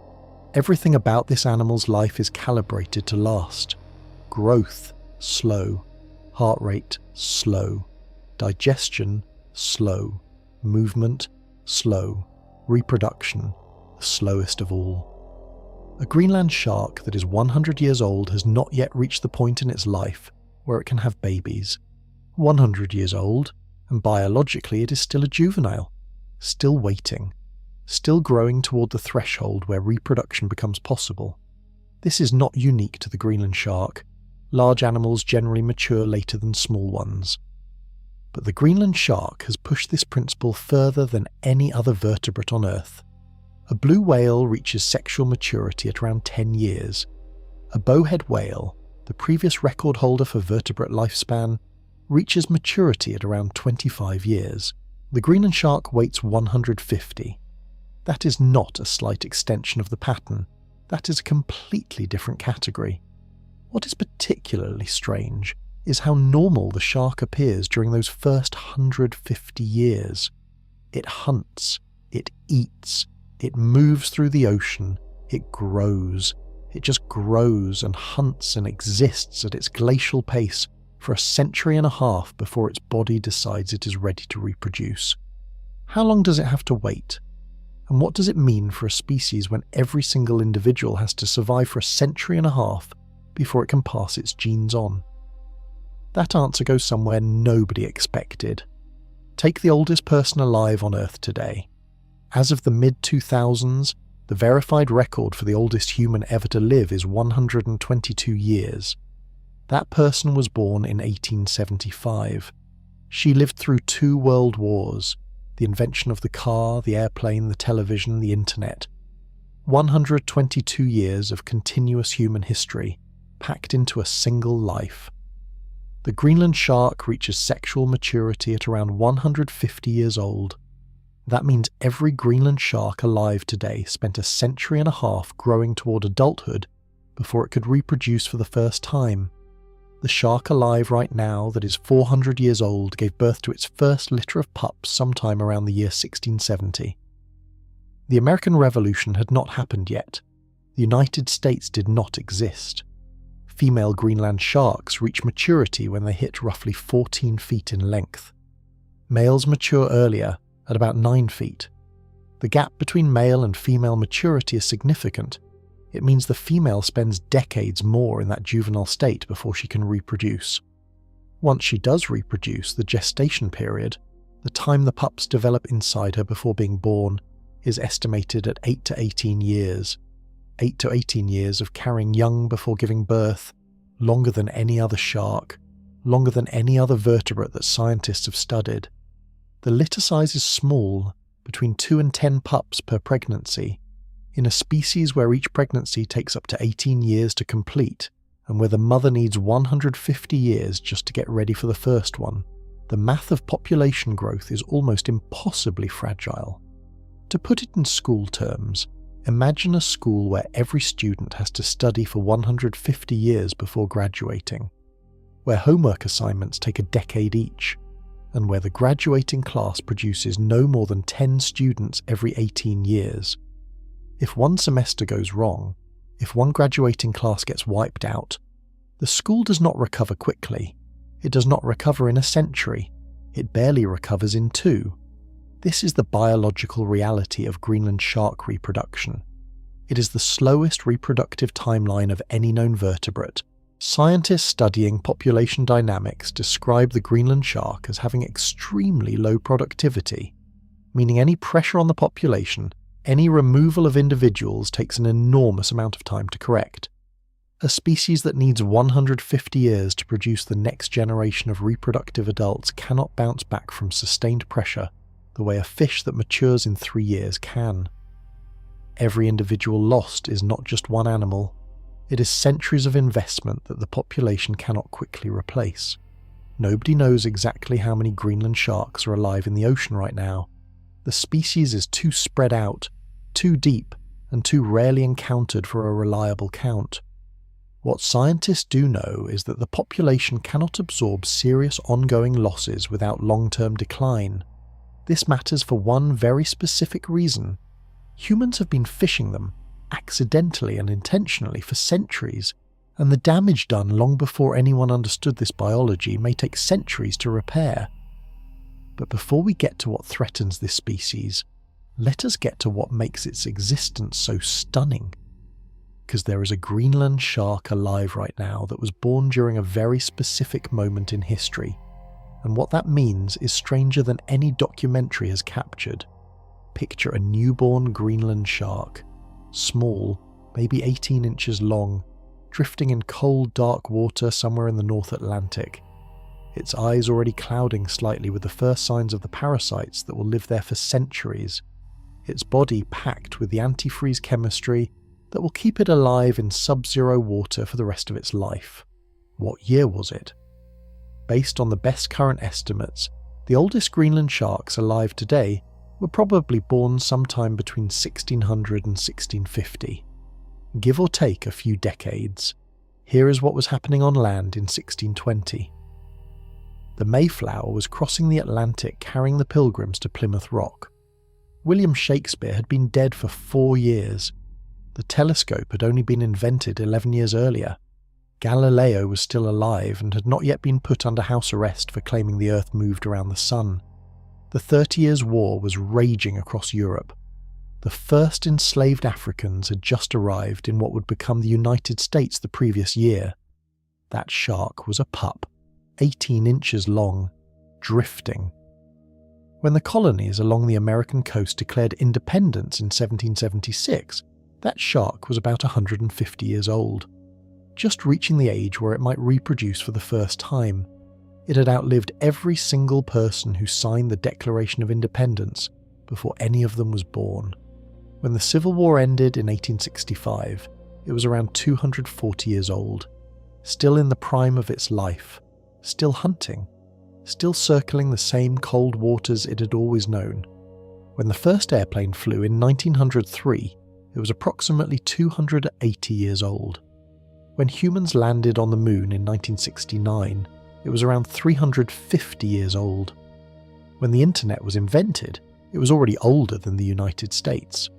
Everything about this animal's life is calibrated to last. Growth, slow. Heart rate, slow. Digestion, slow. Movement, slow. Reproduction, the slowest of all. A Greenland shark that is 100 years old has not yet reached the point in its life where it can have babies. 100 years old, and biologically it is still a juvenile, still waiting, still growing toward the threshold where reproduction becomes possible. This is not unique to the Greenland shark. Large animals generally mature later than small ones. But the Greenland shark has pushed this principle further than any other vertebrate on Earth. A blue whale reaches sexual maturity at around 10 years. A bowhead whale, the previous record holder for vertebrate lifespan, reaches maturity at around 25 years. The Greenland shark waits 150. That is not a slight extension of the pattern. That is a completely different category. What is particularly strange is how normal the shark appears during those first 150 years. It hunts, it eats, it moves through the ocean, it grows. It just grows and hunts and exists at its glacial pace for a century and a half before its body decides it is ready to reproduce. How long does it have to wait? And what does it mean for a species when every single individual has to survive for a century and a half before it can pass its genes on? That answer goes somewhere nobody expected. Take the oldest person alive on Earth today. As of the mid-2000s, the verified record for the oldest human ever to live is 122 years. That person was born in 1875. She lived through 2 world wars, the invention of the car, the airplane, the television, the internet. 122 years of continuous human history, packed into a single life. The Greenland shark reaches sexual maturity at around 150 years old. That means every Greenland shark alive today spent a century and a half growing toward adulthood before it could reproduce for the first time. The shark alive right now that is 400 years old gave birth to its first litter of pups sometime around the year 1670. The American Revolution had not happened yet. The United States did not exist. Female Greenland sharks reach maturity when they hit roughly 14 feet in length. Males mature earlier, at about 9 feet. The gap between male and female maturity is significant. It means the female spends decades more in that juvenile state before she can reproduce. Once she does reproduce, the gestation period, the time the pups develop inside her before being born, is estimated at 8 to 18 years. 8 to 18 years of carrying young before giving birth, longer than any other shark, longer than any other vertebrate that scientists have studied. The litter size is small, between 2 and 10 pups per pregnancy. In a species where each pregnancy takes up to 18 years to complete, and where the mother needs 150 years just to get ready for the first one, the math of population growth is almost impossibly fragile. To put it in school terms, imagine a school where every student has to study for 150 years before graduating, where homework assignments take a decade each, and where the graduating class produces no more than 10 students every 18 years. If one semester goes wrong, if one graduating class gets wiped out, the school does not recover quickly. It does not recover in a century. It barely recovers in 2. This is the biological reality of Greenland shark reproduction. It is the slowest reproductive timeline of any known vertebrate. Scientists studying population dynamics describe the Greenland shark as having extremely low productivity, meaning any pressure on the population, any removal of individuals takes an enormous amount of time to correct. A species that needs 150 years to produce the next generation of reproductive adults cannot bounce back from sustained pressure the way a fish that matures in 3 years can. Every individual lost is not just one animal. It is centuries of investment that the population cannot quickly replace. Nobody knows exactly how many Greenland sharks are alive in the ocean right now. The species is too spread out, too deep, and too rarely encountered for a reliable count. What scientists do know is that the population cannot absorb serious ongoing losses without long-term decline. This matters for one very specific reason. Humans have been fishing them, accidentally and intentionally, for centuries, and the damage done long before anyone understood this biology may take centuries to repair. But before we get to what threatens this species, let us get to what makes its existence so stunning. Because there is a Greenland shark alive right now that was born during a very specific moment in history, and what that means is stranger than any documentary has captured. Picture a newborn Greenland shark, small, maybe 18 inches long, drifting in cold, dark water somewhere in the North Atlantic. Its eyes already clouding slightly with the first signs of the parasites that will live there for centuries. Its body packed with the antifreeze chemistry that will keep it alive in sub-zero water for the rest of its life. What year was it? Based on the best current estimates, the oldest Greenland sharks alive today were probably born sometime between 1600 and 1650. Give or take a few decades. Here is what was happening on land in 1620. The Mayflower was crossing the Atlantic carrying the Pilgrims to Plymouth Rock. William Shakespeare had been dead for 4 years. The telescope had only been invented 11 years earlier. Galileo was still alive and had not yet been put under house arrest for claiming the Earth moved around the Sun. The 30 Years' War was raging across Europe. The first enslaved Africans had just arrived in what would become the United States the previous year. That shark was a pup, 18 inches long, drifting. When the colonies along the American coast declared independence in 1776, that shark was about 150 years old, just reaching the age where it might reproduce for the first time. It had outlived every single person who signed the Declaration of Independence before any of them was born. When the Civil War ended in 1865, it was around 240 years old, still in the prime of its life, still hunting, still circling the same cold waters it had always known. When the first airplane flew in 1903, it was approximately 280 years old. When humans landed on the moon in 1969, it was around 350 years old. When the internet was invented, it was already older than the United States.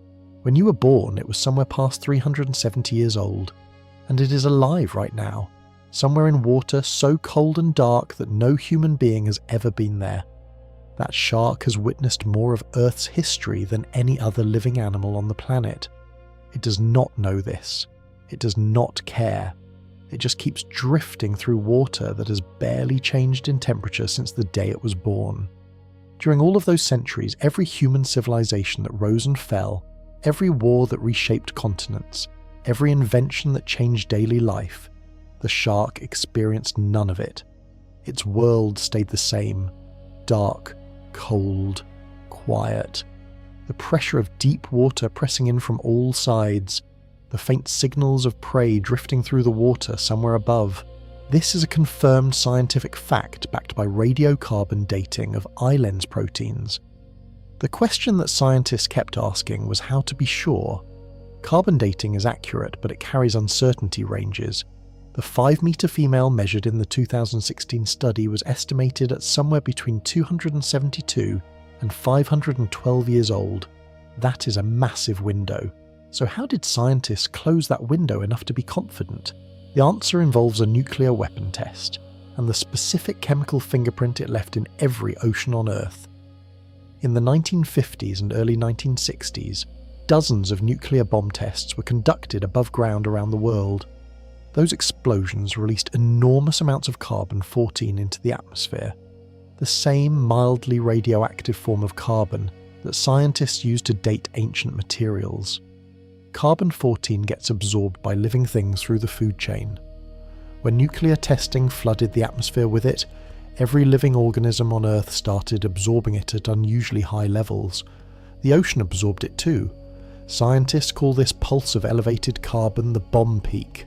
When you were born, it was somewhere past 370 years old. And it is alive right now, somewhere in water so cold and dark that no human being has ever been there. That shark has witnessed more of Earth's history than any other living animal on the planet. It does not know this. It does not care. It just keeps drifting through water that has barely changed in temperature since the day it was born. During all of those centuries, every human civilization that rose and fell, every war that reshaped continents, every invention that changed daily life, the shark experienced none of it. Its world stayed the same, dark, cold, quiet. The pressure of deep water pressing in from all sides, the faint signals of prey drifting through the water somewhere above. This is a confirmed scientific fact backed by radiocarbon dating of eye lens proteins. The question that scientists kept asking was how to be sure. Carbon dating is accurate, but it carries uncertainty ranges. The 5-meter female measured in the 2016 study was estimated at somewhere between 272 and 512 years old. That is a massive window. So how did scientists close that window enough to be confident? The answer involves a nuclear weapon test, and the specific chemical fingerprint it left in every ocean on Earth. In the 1950s and early 1960s, dozens of nuclear bomb tests were conducted above ground around the world. Those explosions released enormous amounts of carbon-14 into the atmosphere, the same mildly radioactive form of carbon that scientists use to date ancient materials. Carbon-14 gets absorbed by living things through the food chain. When nuclear testing flooded the atmosphere with it, every living organism on Earth started absorbing it at unusually high levels. The ocean absorbed it too. Scientists call this pulse of elevated carbon the bomb peak.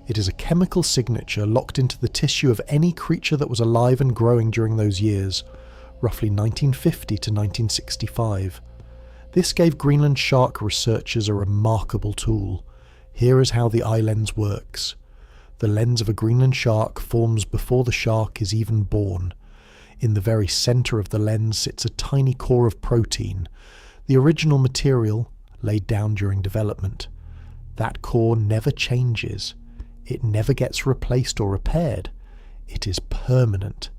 It is a chemical signature locked into the tissue of any creature that was alive and growing during those years, roughly 1950 to 1965. This gave Greenland shark researchers a remarkable tool. Here is how the eye lens works. The lens of a Greenland shark forms before the shark is even born. In the very centre of the lens sits a tiny core of protein, the original material laid down during development. That core never changes. It never gets replaced or repaired. It is permanent.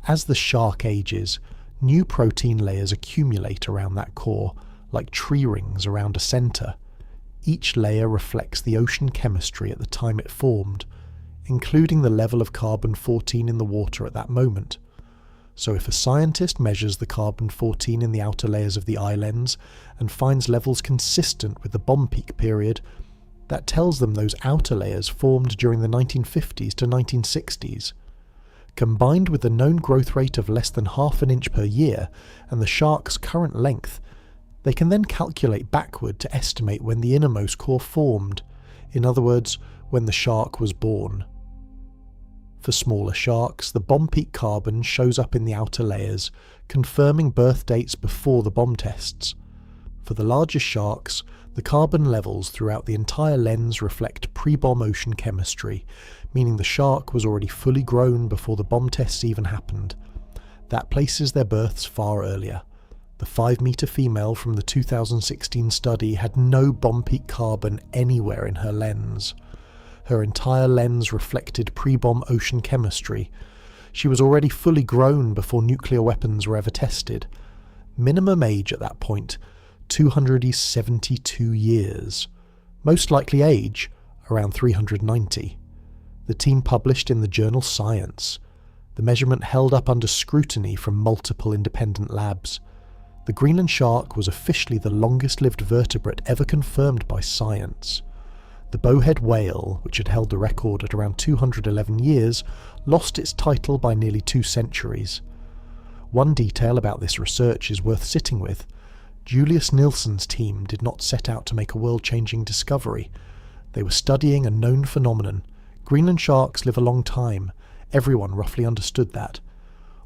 As the shark ages, new protein layers accumulate around that core, like tree rings around a centre. Each layer reflects the ocean chemistry at the time it formed, including the level of carbon-14 in the water at that moment. So if a scientist measures the carbon-14 in the outer layers of the eye lens and finds levels consistent with the bomb peak period, that tells them those outer layers formed during the 1950s to 1960s. Combined with the known growth rate of less than half an inch per year and the shark's current length, they can then calculate backward to estimate when the innermost core formed, in other words, when the shark was born. For smaller sharks, the bomb peak carbon shows up in the outer layers, confirming birth dates before the bomb tests. For the larger sharks, the carbon levels throughout the entire lens reflect pre-bomb ocean chemistry, meaning the shark was already fully grown before the bomb tests even happened. That places their births far earlier. The 5-metre female from the 2016 study had no bomb peak carbon anywhere in her lens. Her entire lens reflected pre-bomb ocean chemistry. She was already fully grown before nuclear weapons were ever tested. Minimum age at that point, 272 years. Most likely age, around 390. The team published in the journal Science. The measurement held up under scrutiny from multiple independent labs. The Greenland shark was officially the longest-lived vertebrate ever confirmed by science. The bowhead whale, which had held the record at around 211 years, lost its title by nearly 2 centuries. One detail about this research is worth sitting with. Julius Nielsen's team did not set out to make a world-changing discovery. They were studying a known phenomenon. Greenland sharks live a long time. Everyone roughly understood that.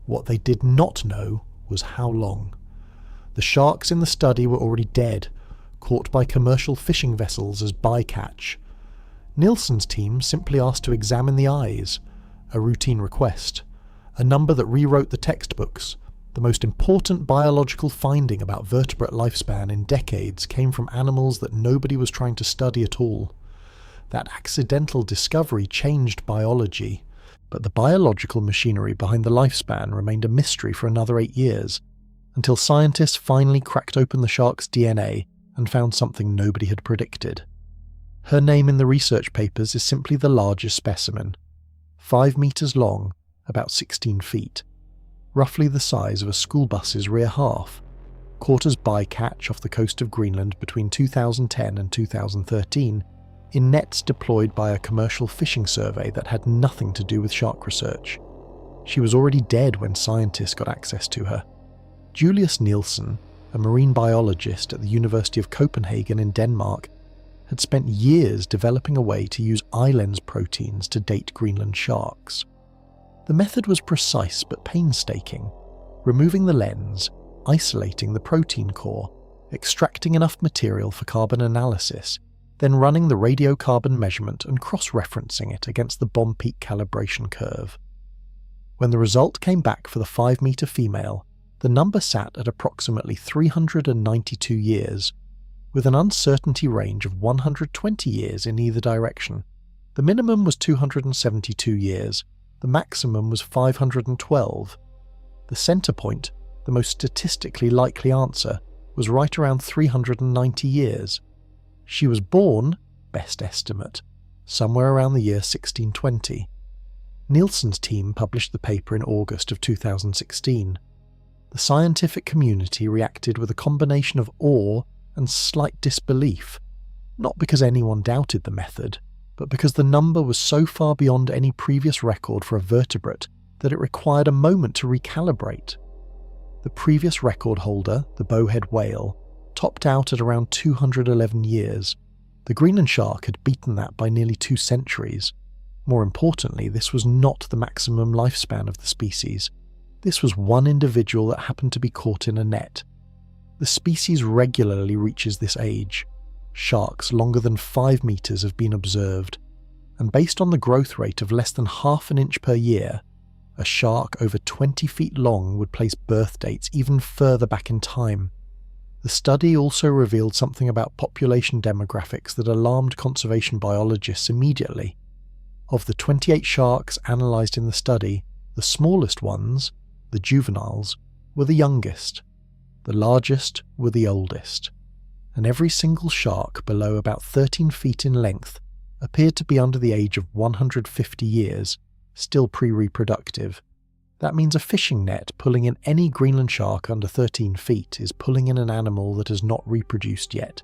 What they did not know was how long. The sharks in the study were already dead, caught by commercial fishing vessels as bycatch. Nielsen's team simply asked to examine the eyes, a routine request, a number that rewrote the textbooks. The most important biological finding about vertebrate lifespan in decades came from animals that nobody was trying to study at all. That accidental discovery changed biology, but the biological machinery behind the lifespan remained a mystery for another 8 years, until scientists finally cracked open the shark's DNA and found something nobody had predicted. Her name in the research papers is simply the largest specimen, 5 meters long, about 16 feet, roughly the size of a school bus's rear half, caught as bycatch off the coast of Greenland between 2010 and 2013 in nets deployed by a commercial fishing survey that had nothing to do with shark research. She was already dead when scientists got access to her. Julius Nielsen, a marine biologist at the University of Copenhagen in Denmark, had spent years developing a way to use eye lens proteins to date Greenland sharks. The method was precise but painstaking, removing the lens, isolating the protein core, extracting enough material for carbon analysis, then running the radiocarbon measurement and cross-referencing it against the bomb peak calibration curve. When the result came back for the 5-meter female, the number sat at approximately 392 years, with an uncertainty range of 120 years in either direction. The minimum was 272 years, the maximum was 512. The centre point, the most statistically likely answer, was right around 390 years. She was born, best estimate, somewhere around the year 1620. Nielsen's team published the paper in August of 2016. The scientific community reacted with a combination of awe and slight disbelief, not because anyone doubted the method, but because the number was so far beyond any previous record for a vertebrate that it required a moment to recalibrate. The previous record holder, the bowhead whale, topped out at around 211 years. The Greenland shark had beaten that by nearly 2 centuries. More importantly, this was not the maximum lifespan of the species. This was one individual that happened to be caught in a net. The species regularly reaches this age. Sharks longer than 5 meters have been observed, and based on the growth rate of less than half an inch per year, a shark over 20 feet long would place birth dates even further back in time. The study also revealed something about population demographics that alarmed conservation biologists immediately. Of the 28 sharks analysed in the study, the smallest ones, the juveniles, were the youngest. The largest were the oldest. And every single shark below about 13 feet in length appeared to be under the age of 150 years, still pre-reproductive. That means a fishing net pulling in any Greenland shark under 13 feet is pulling in an animal that has not reproduced yet.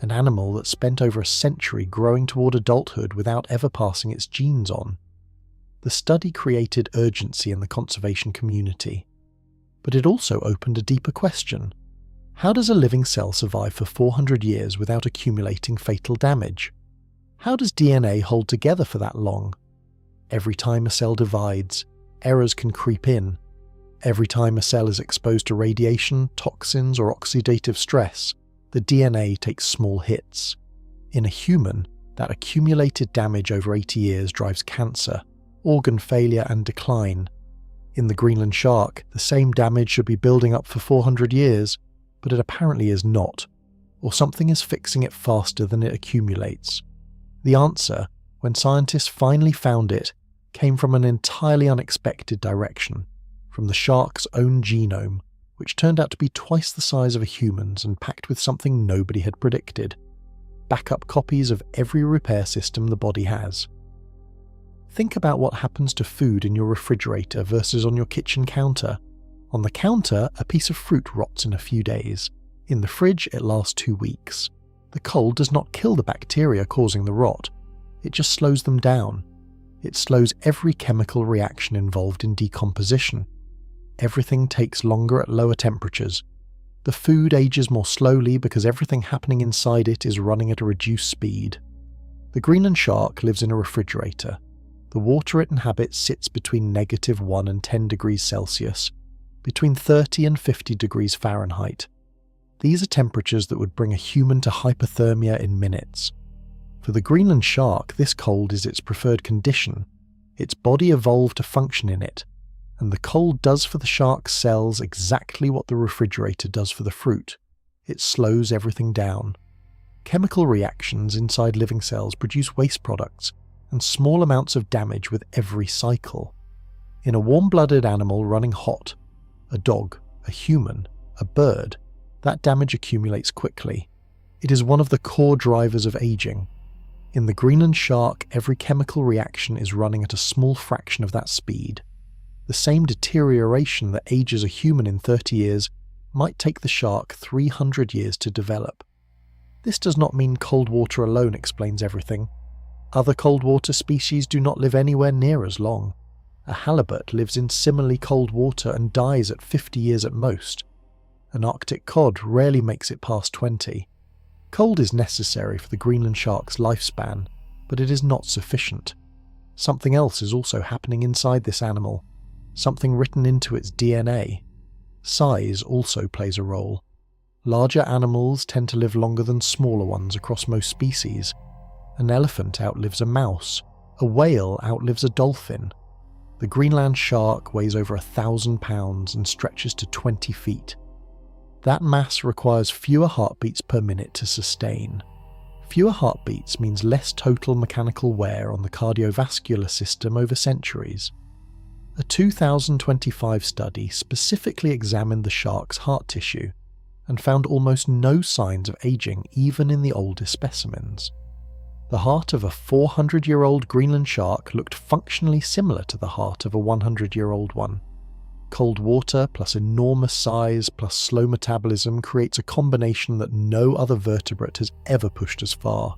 An animal that spent over a century growing toward adulthood without ever passing its genes on. The study created urgency in the conservation community. But it also opened a deeper question. How does a living cell survive for 400 years without accumulating fatal damage? How does DNA hold together for that long? Every time a cell divides, errors can creep in. Every time a cell is exposed to radiation, toxins, or oxidative stress, the DNA takes small hits. In a human, that accumulated damage over 80 years drives cancer, organ failure, and decline. In the Greenland shark, the same damage should be building up for 400 years, but it apparently is not, or something is fixing it faster than it accumulates. The answer, when scientists finally found it, came from an entirely unexpected direction, from the shark's own genome, which turned out to be twice the size of a human's and packed with something nobody had predicted: backup copies of every repair system the body has. Think about what happens to food in your refrigerator versus on your kitchen counter. On the counter, a piece of fruit rots in a few days. In the fridge, it lasts 2 weeks. The cold does not kill the bacteria causing the rot. It just slows them down. It slows every chemical reaction involved in decomposition. Everything takes longer at lower temperatures. The food ages more slowly because everything happening inside it is running at a reduced speed. The Greenland shark lives in a refrigerator. The water it inhabits sits between -1 and 10 degrees Celsius, between 30 and 50 degrees Fahrenheit. These are temperatures that would bring a human to hypothermia in minutes. For the Greenland shark, this cold is its preferred condition. Its body evolved to function in it, and the cold does for the shark's cells exactly what the refrigerator does for the fruit. It slows everything down. Chemical reactions inside living cells produce waste products and small amounts of damage with every cycle. In a warm-blooded animal running hot, a dog, a human, a bird, that damage accumulates quickly. It is one of the core drivers of aging. In the Greenland shark, every chemical reaction is running at a small fraction of that speed. The same deterioration that ages a human in 30 years might take the shark 300 years to develop. This does not mean cold water alone explains everything. Other cold water species do not live anywhere near as long. A halibut lives in similarly cold water and dies at 50 years at most. An Arctic cod rarely makes it past 20. Cold is necessary for the Greenland shark's lifespan, but it is not sufficient. Something else is also happening inside this animal, something written into its DNA. Size also plays a role. Larger animals tend to live longer than smaller ones across most species. An elephant outlives a mouse. A whale outlives a dolphin. The Greenland shark weighs over 1,000 pounds and stretches to 20 feet. That mass requires fewer heartbeats per minute to sustain. Fewer heartbeats means less total mechanical wear on the cardiovascular system over centuries. A 2025 study specifically examined the shark's heart tissue and found almost no signs of aging even in the oldest specimens. The heart of a 400-year-old Greenland shark looked functionally similar to the heart of a 100-year-old one. Cold water plus enormous size plus slow metabolism creates a combination that no other vertebrate has ever pushed as far.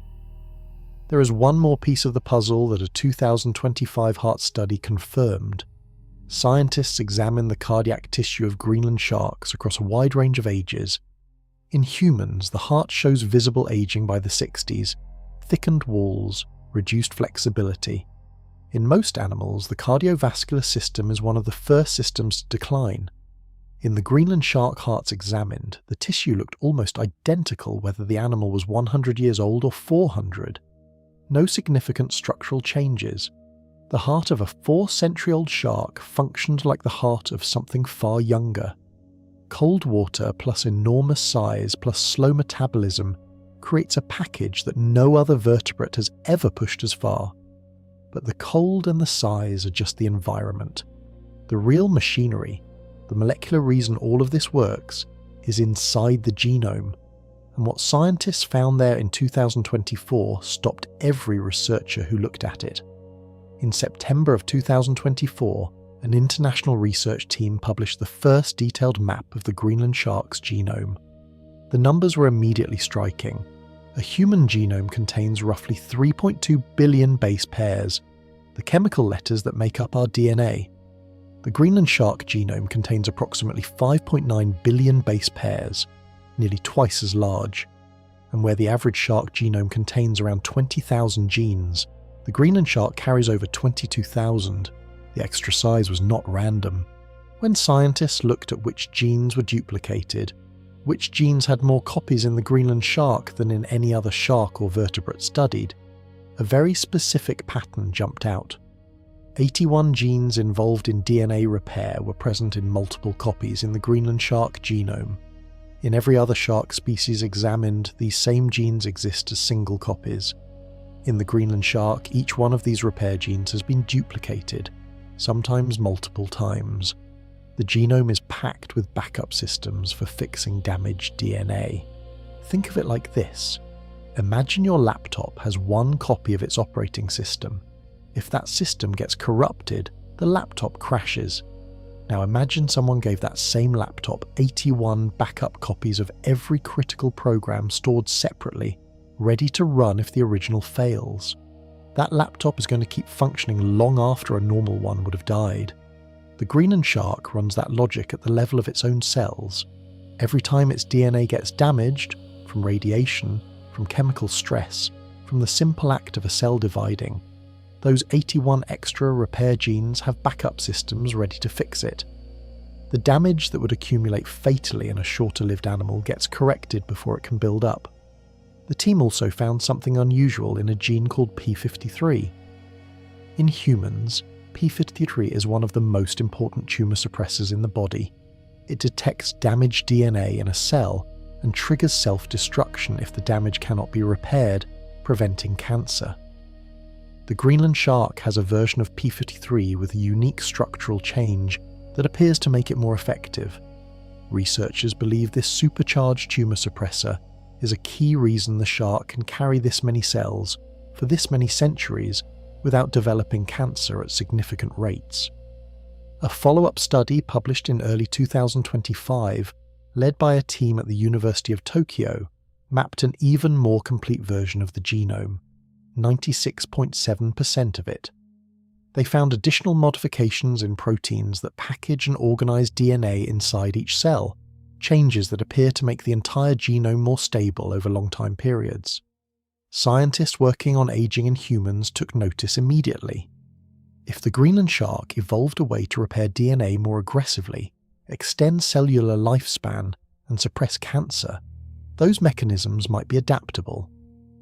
There is one more piece of the puzzle that a 2025 heart study confirmed. Scientists examined the cardiac tissue of Greenland sharks across a wide range of ages. In humans, the heart shows visible aging by the 60s, thickened walls, reduced flexibility. In most animals, the cardiovascular system is one of the first systems to decline. In the Greenland shark hearts examined, the tissue looked almost identical whether the animal was 100 years old or 400. No significant structural changes. The heart of a 4-century-old shark functioned like the heart of something far younger. Cold water plus enormous size plus slow metabolism creates a package that no other vertebrate has ever pushed as far. But the cold and the size are just the environment. The real machinery, the molecular reason all of this works, is inside the genome. And what scientists found there in 2024 stopped every researcher who looked at it. In September of 2024, an international research team published the first detailed map of the Greenland shark's genome. The numbers were immediately striking. A human genome contains roughly 3.2 billion base pairs, the chemical letters that make up our DNA. The Greenland shark genome contains approximately 5.9 billion base pairs, nearly twice as large. And where the average shark genome contains around 20,000 genes, the Greenland shark carries over 22,000. The extra size was not random. When scientists looked at which genes were duplicated, which genes had more copies in the Greenland shark than in any other shark or vertebrate studied, a very specific pattern jumped out. 81 genes involved in DNA repair were present in multiple copies in the Greenland shark genome. In every other shark species examined, these same genes exist as single copies. In the Greenland shark, each one of these repair genes has been duplicated, sometimes multiple times. The genome is packed with backup systems for fixing damaged DNA. Think of it like this. Imagine your laptop has one copy of its operating system. If that system gets corrupted, the laptop crashes. Now imagine someone gave that same laptop 81 backup copies of every critical program stored separately, ready to run if the original fails. That laptop is going to keep functioning long after a normal one would have died. The Greenland shark runs that logic at the level of its own cells. Every time its DNA gets damaged, from radiation, from chemical stress, from the simple act of a cell dividing, those 81 extra repair genes have backup systems ready to fix it. The damage that would accumulate fatally in a shorter-lived animal gets corrected before it can build up. The team also found something unusual in a gene called p53. In humans, p53 is one of the most important tumour suppressors in the body. It detects damaged DNA in a cell and triggers self-destruction if the damage cannot be repaired, preventing cancer. The Greenland shark has a version of p53 with a unique structural change that appears to make it more effective. Researchers believe this supercharged tumour suppressor is a key reason the shark can carry this many cells for this many centuries without developing cancer at significant rates. A follow-up study published in early 2025, led by a team at the University of Tokyo, mapped an even more complete version of the genome, 96.7% of it. They found additional modifications in proteins that package and organize DNA inside each cell, changes that appear to make the entire genome more stable over long time periods. Scientists working on aging in humans took notice immediately. If the Greenland shark evolved a way to repair DNA more aggressively, extend cellular lifespan, and suppress cancer, those mechanisms might be adaptable.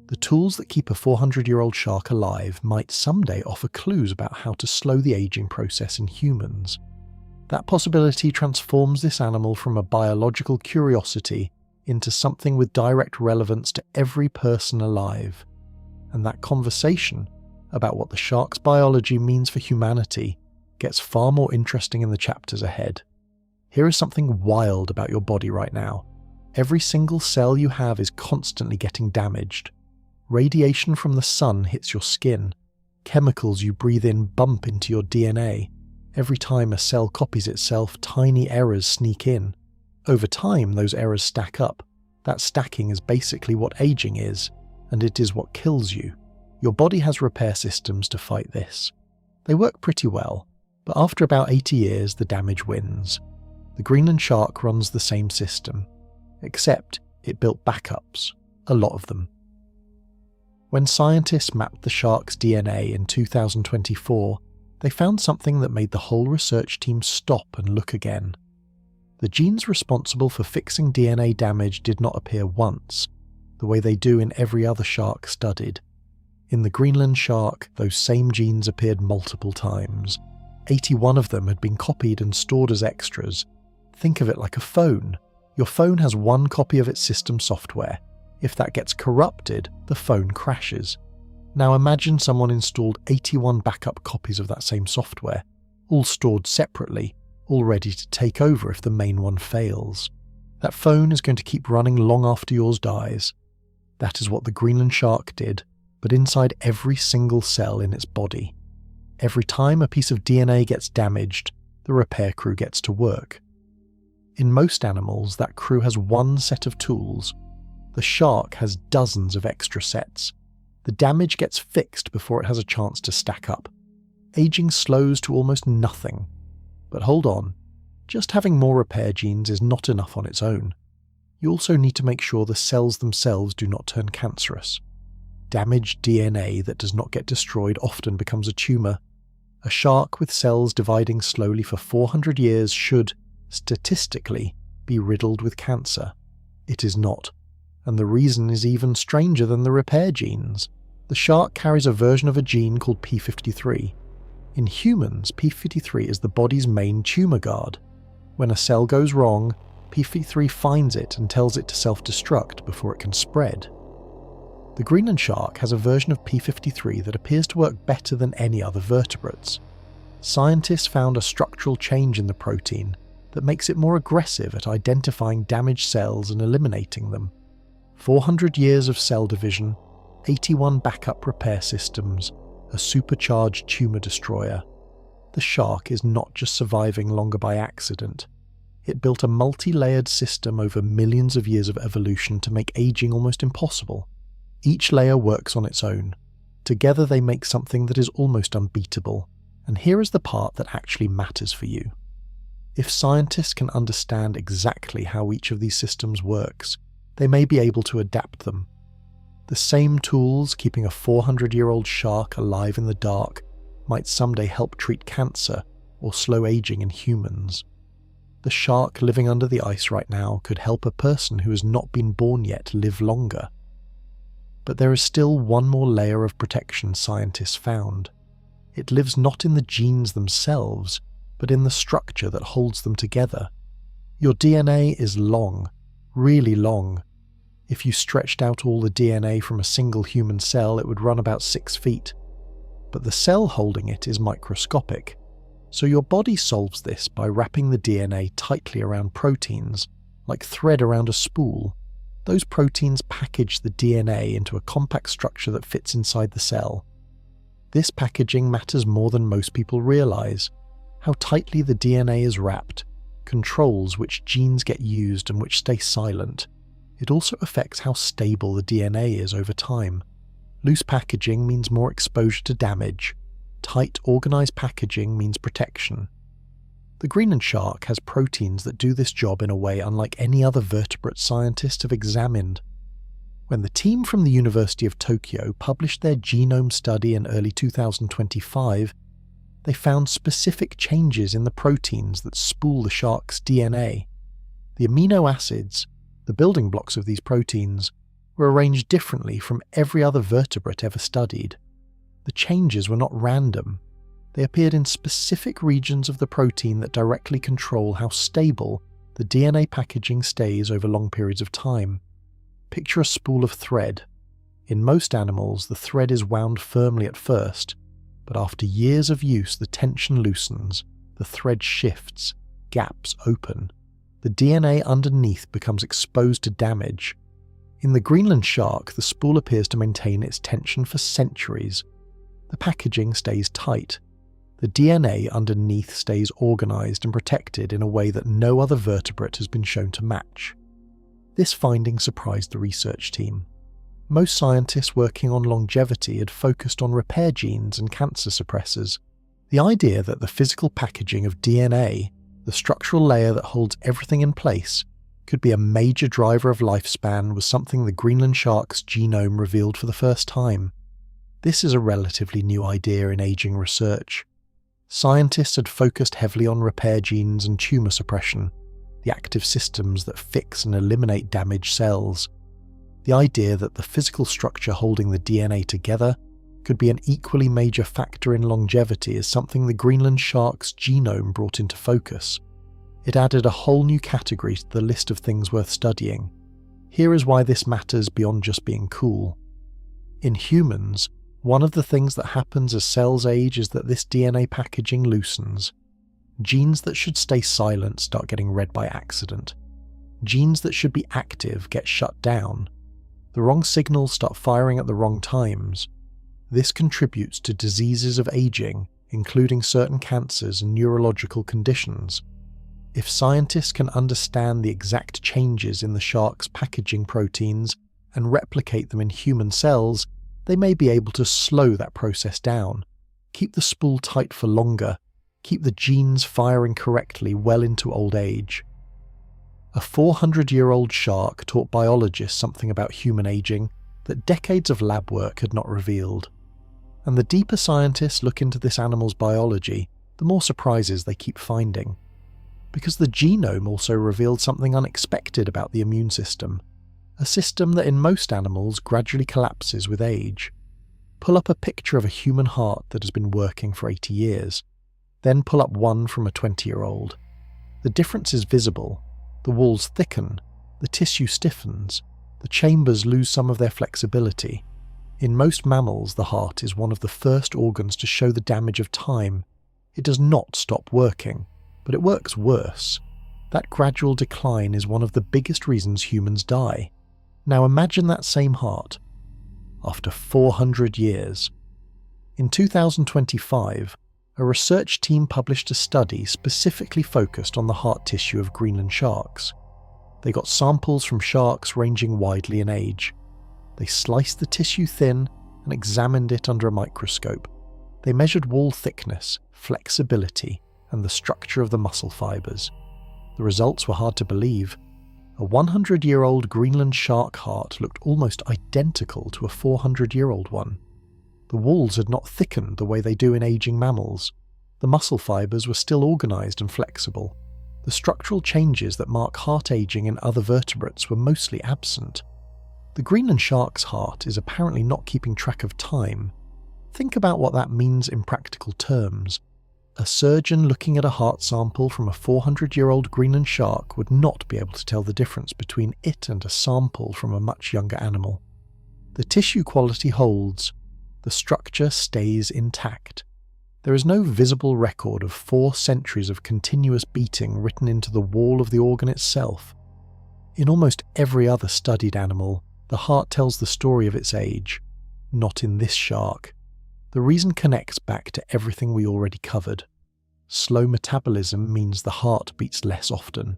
The tools that keep a 400-year-old shark alive might someday offer clues about how to slow the aging process in humans. That possibility transforms this animal from a biological curiosity into something with direct relevance to every person alive. And that conversation about what the shark's biology means for humanity gets far more interesting in the chapters ahead. Here is something wild about your body right now. Every single cell you have is constantly getting damaged. Radiation from the sun hits your skin. Chemicals you breathe in bump into your DNA. Every time a cell copies itself, tiny errors sneak in. Over time, those errors stack up. That stacking is basically what aging is, and it is what kills you. Your body has repair systems to fight this. They work pretty well, but after about 80 years, the damage wins. The Greenland shark runs the same system, except It built backups, a lot of them. When scientists mapped the shark's DNA in 2024, they found something that made the whole research team stop and look again. The genes responsible for fixing DNA damage did not appear once, the way they do in every other shark studied. In the Greenland shark, those same genes appeared multiple times. 81 of them had been copied and stored as extras. Think of it like a phone. Your phone has one copy of its system software. If that gets corrupted, the phone crashes. Now imagine someone installed 81 backup copies of that same software, all stored separately, all ready to take over if the main one fails. That phone is going to keep running long after yours dies. That is what the Greenland shark did, but inside every single cell in its body. Every time a piece of DNA gets damaged, the repair crew gets to work. In most animals, that crew has one set of tools. The shark has dozens of extra sets. The damage gets fixed before it has a chance to stack up. Aging slows to almost nothing. But hold on, just having more repair genes is not enough on its own. You also need to make sure the cells themselves do not turn cancerous. Damaged DNA that does not get destroyed often becomes a tumour. A shark with cells dividing slowly for 400 years should, statistically, be riddled with cancer. It is not. And the reason is even stranger than the repair genes. The shark carries a version of a gene called P53. In humans, P53 is the body's main tumour guard. When a cell goes wrong, P53 finds it and tells it to self-destruct before it can spread. The Greenland shark has a version of P53 that appears to work better than any other vertebrates. Scientists found a structural change in the protein that makes it more aggressive at identifying damaged cells and eliminating them. 400 years of cell division, 81 backup repair systems, a supercharged tumour destroyer. The shark is not just surviving longer by accident. It built a multi-layered system over millions of years of evolution to make aging almost impossible. Each layer works on its own. Together they make something that is almost unbeatable. And here is the part that actually matters for you. If scientists can understand exactly how each of these systems works, they may be able to adapt them. The same tools keeping a 400-year-old shark alive in the dark might someday help treat cancer or slow aging in humans. The shark living under the ice right now could help a person who has not been born yet live longer. But there is still one more layer of protection scientists found. It lives not in the genes themselves, but in the structure that holds them together. Your DNA is long, really long. If you stretched out all the DNA from a single human cell, it would run about 6 feet. But the cell holding it is microscopic. So your body solves this by wrapping the DNA tightly around proteins, like thread around a spool. Those proteins package the DNA into a compact structure that fits inside the cell. This packaging matters more than most people realize. How tightly the DNA is wrapped controls which genes get used and which stay silent. It also affects how stable the DNA is over time. Loose packaging means more exposure to damage. Tight, organized packaging means protection. The Greenland shark has proteins that do this job in a way unlike any other vertebrate scientists have examined. When the team from the University of Tokyo published their genome study in early 2025, they found specific changes in the proteins that spool the shark's DNA. The amino acids, the building blocks of these proteins, were arranged differently from every other vertebrate ever studied. The changes were not random. They appeared in specific regions of the protein that directly control how stable the DNA packaging stays over long periods of time. Picture a spool of thread. In most animals, the thread is wound firmly at first, but after years of use, the tension loosens, the thread shifts, gaps open. The DNA underneath becomes exposed to damage. In the Greenland shark, the spool appears to maintain its tension for centuries. The packaging stays tight. The DNA underneath stays organized and protected in a way that no other vertebrate has been shown to match. This finding surprised the research team. Most scientists working on longevity had focused on repair genes and cancer suppressors. The idea that the physical packaging of DNA, the structural layer that holds everything in place, could be a major driver of lifespan was something the Greenland shark's genome revealed for the first time. This is a relatively new idea in aging research. Scientists had focused heavily on repair genes and tumour suppression, the active systems that fix and eliminate damaged cells. The idea that the physical structure holding the DNA together could be an equally major factor in longevity is something the Greenland shark's genome brought into focus. It added a whole new category to the list of things worth studying. Here is why this matters beyond just being cool. In humans, one of the things that happens as cells age is that this DNA packaging loosens. Genes that should stay silent start getting read by accident. Genes that should be active get shut down. The wrong signals start firing at the wrong times. This contributes to diseases of aging, including certain cancers and neurological conditions. If scientists can understand the exact changes in the shark's packaging proteins and replicate them in human cells, they may be able to slow that process down, keep the spool tight for longer, keep the genes firing correctly well into old age. A 400-year-old shark taught biologists something about human aging that decades of lab work had not revealed. And the deeper scientists look into this animal's biology, the more surprises they keep finding. Because the genome also revealed something unexpected about the immune system, a system that in most animals gradually collapses with age. Pull up a picture of a human heart that has been working for 80 years. Then pull up one from a 20-year-old. The difference is visible. The walls thicken, the tissue stiffens, the chambers lose some of their flexibility. In most mammals, the heart is one of the first organs to show the damage of time. It does not stop working, but it works worse. That gradual decline is one of the biggest reasons humans die. Now imagine that same heart after 400 years. In 2025, a research team published a study specifically focused on the heart tissue of Greenland sharks. They got samples from sharks ranging widely in age. They sliced the tissue thin and examined it under a microscope. They measured wall thickness, flexibility, and the structure of the muscle fibers. The results were hard to believe. A 100-year-old Greenland shark heart looked almost identical to a 400-year-old one. The walls had not thickened the way they do in aging mammals. The muscle fibers were still organized and flexible. The structural changes that mark heart aging in other vertebrates were mostly absent. The Greenland shark's heart is apparently not keeping track of time. Think about what that means in practical terms. A surgeon looking at a heart sample from a 400-year-old Greenland shark would not be able to tell the difference between it and a sample from a much younger animal. The tissue quality holds. The structure stays intact. There is no visible record of 4 centuries of continuous beating written into the wall of the organ itself. In almost every other studied animal, the heart tells the story of its age. Not in this shark. The reason connects back to everything we already covered. Slow metabolism means the heart beats less often.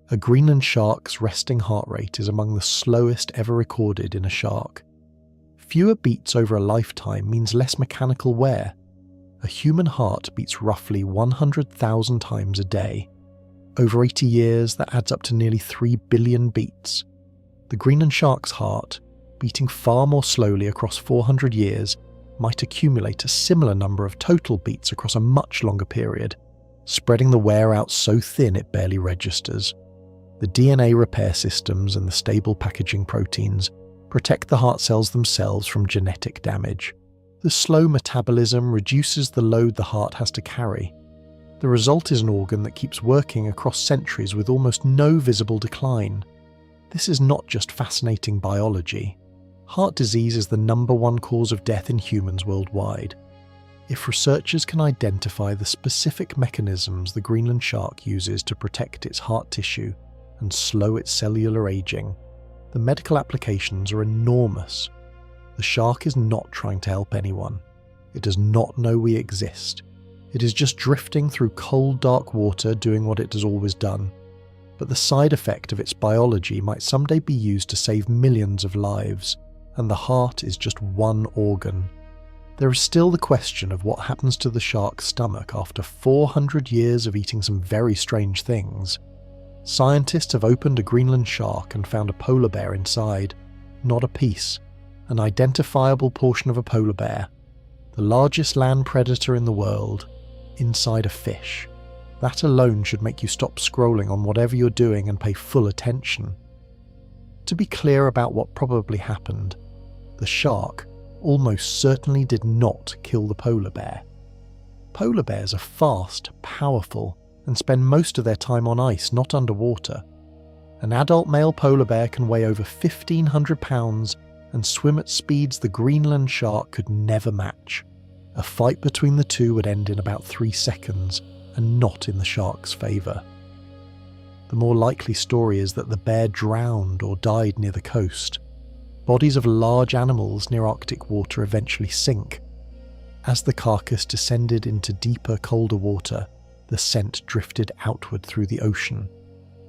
A Greenland shark's resting heart rate is among the slowest ever recorded in a shark. Fewer beats over a lifetime means less mechanical wear. A human heart beats roughly 100,000 times a day. Over 80 years, that adds up to nearly 3 billion beats. The Greenland shark's heart, beating far more slowly across 400 years, might accumulate a similar number of total beats across a much longer period, spreading the wear out so thin it barely registers. The DNA repair systems and the stable packaging proteins protect the heart cells themselves from genetic damage. The slow metabolism reduces the load the heart has to carry. The result is an organ that keeps working across centuries with almost no visible decline. This is not just fascinating biology. Heart disease is the #1 cause of death in humans worldwide. If researchers can identify the specific mechanisms the Greenland shark uses to protect its heart tissue and slow its cellular aging, the medical applications are enormous. The shark is not trying to help anyone. It does not know we exist. It is just drifting through cold, dark water doing what it has always done. But the side effect of its biology might someday be used to save millions of lives, and the heart is just one organ. There is still the question of what happens to the shark's stomach after 400 years of eating some very strange things. Scientists have opened a Greenland shark and found a polar bear inside. Not a piece, an identifiable portion of a polar bear, the largest land predator in the world, inside a fish. That alone should make you stop scrolling on whatever you're doing and pay full attention. To be clear about what probably happened, the shark almost certainly did not kill the polar bear. Polar bears are fast, powerful, and spend most of their time on ice, not underwater. An adult male polar bear can weigh over 1,500 pounds and swim at speeds the Greenland shark could never match. A fight between the two would end in about 3 seconds, and not in the shark's favour. The more likely story is that the bear drowned or died near the coast. Bodies of large animals near Arctic water eventually sink. As the carcass descended into deeper, colder water, the scent drifted outward through the ocean.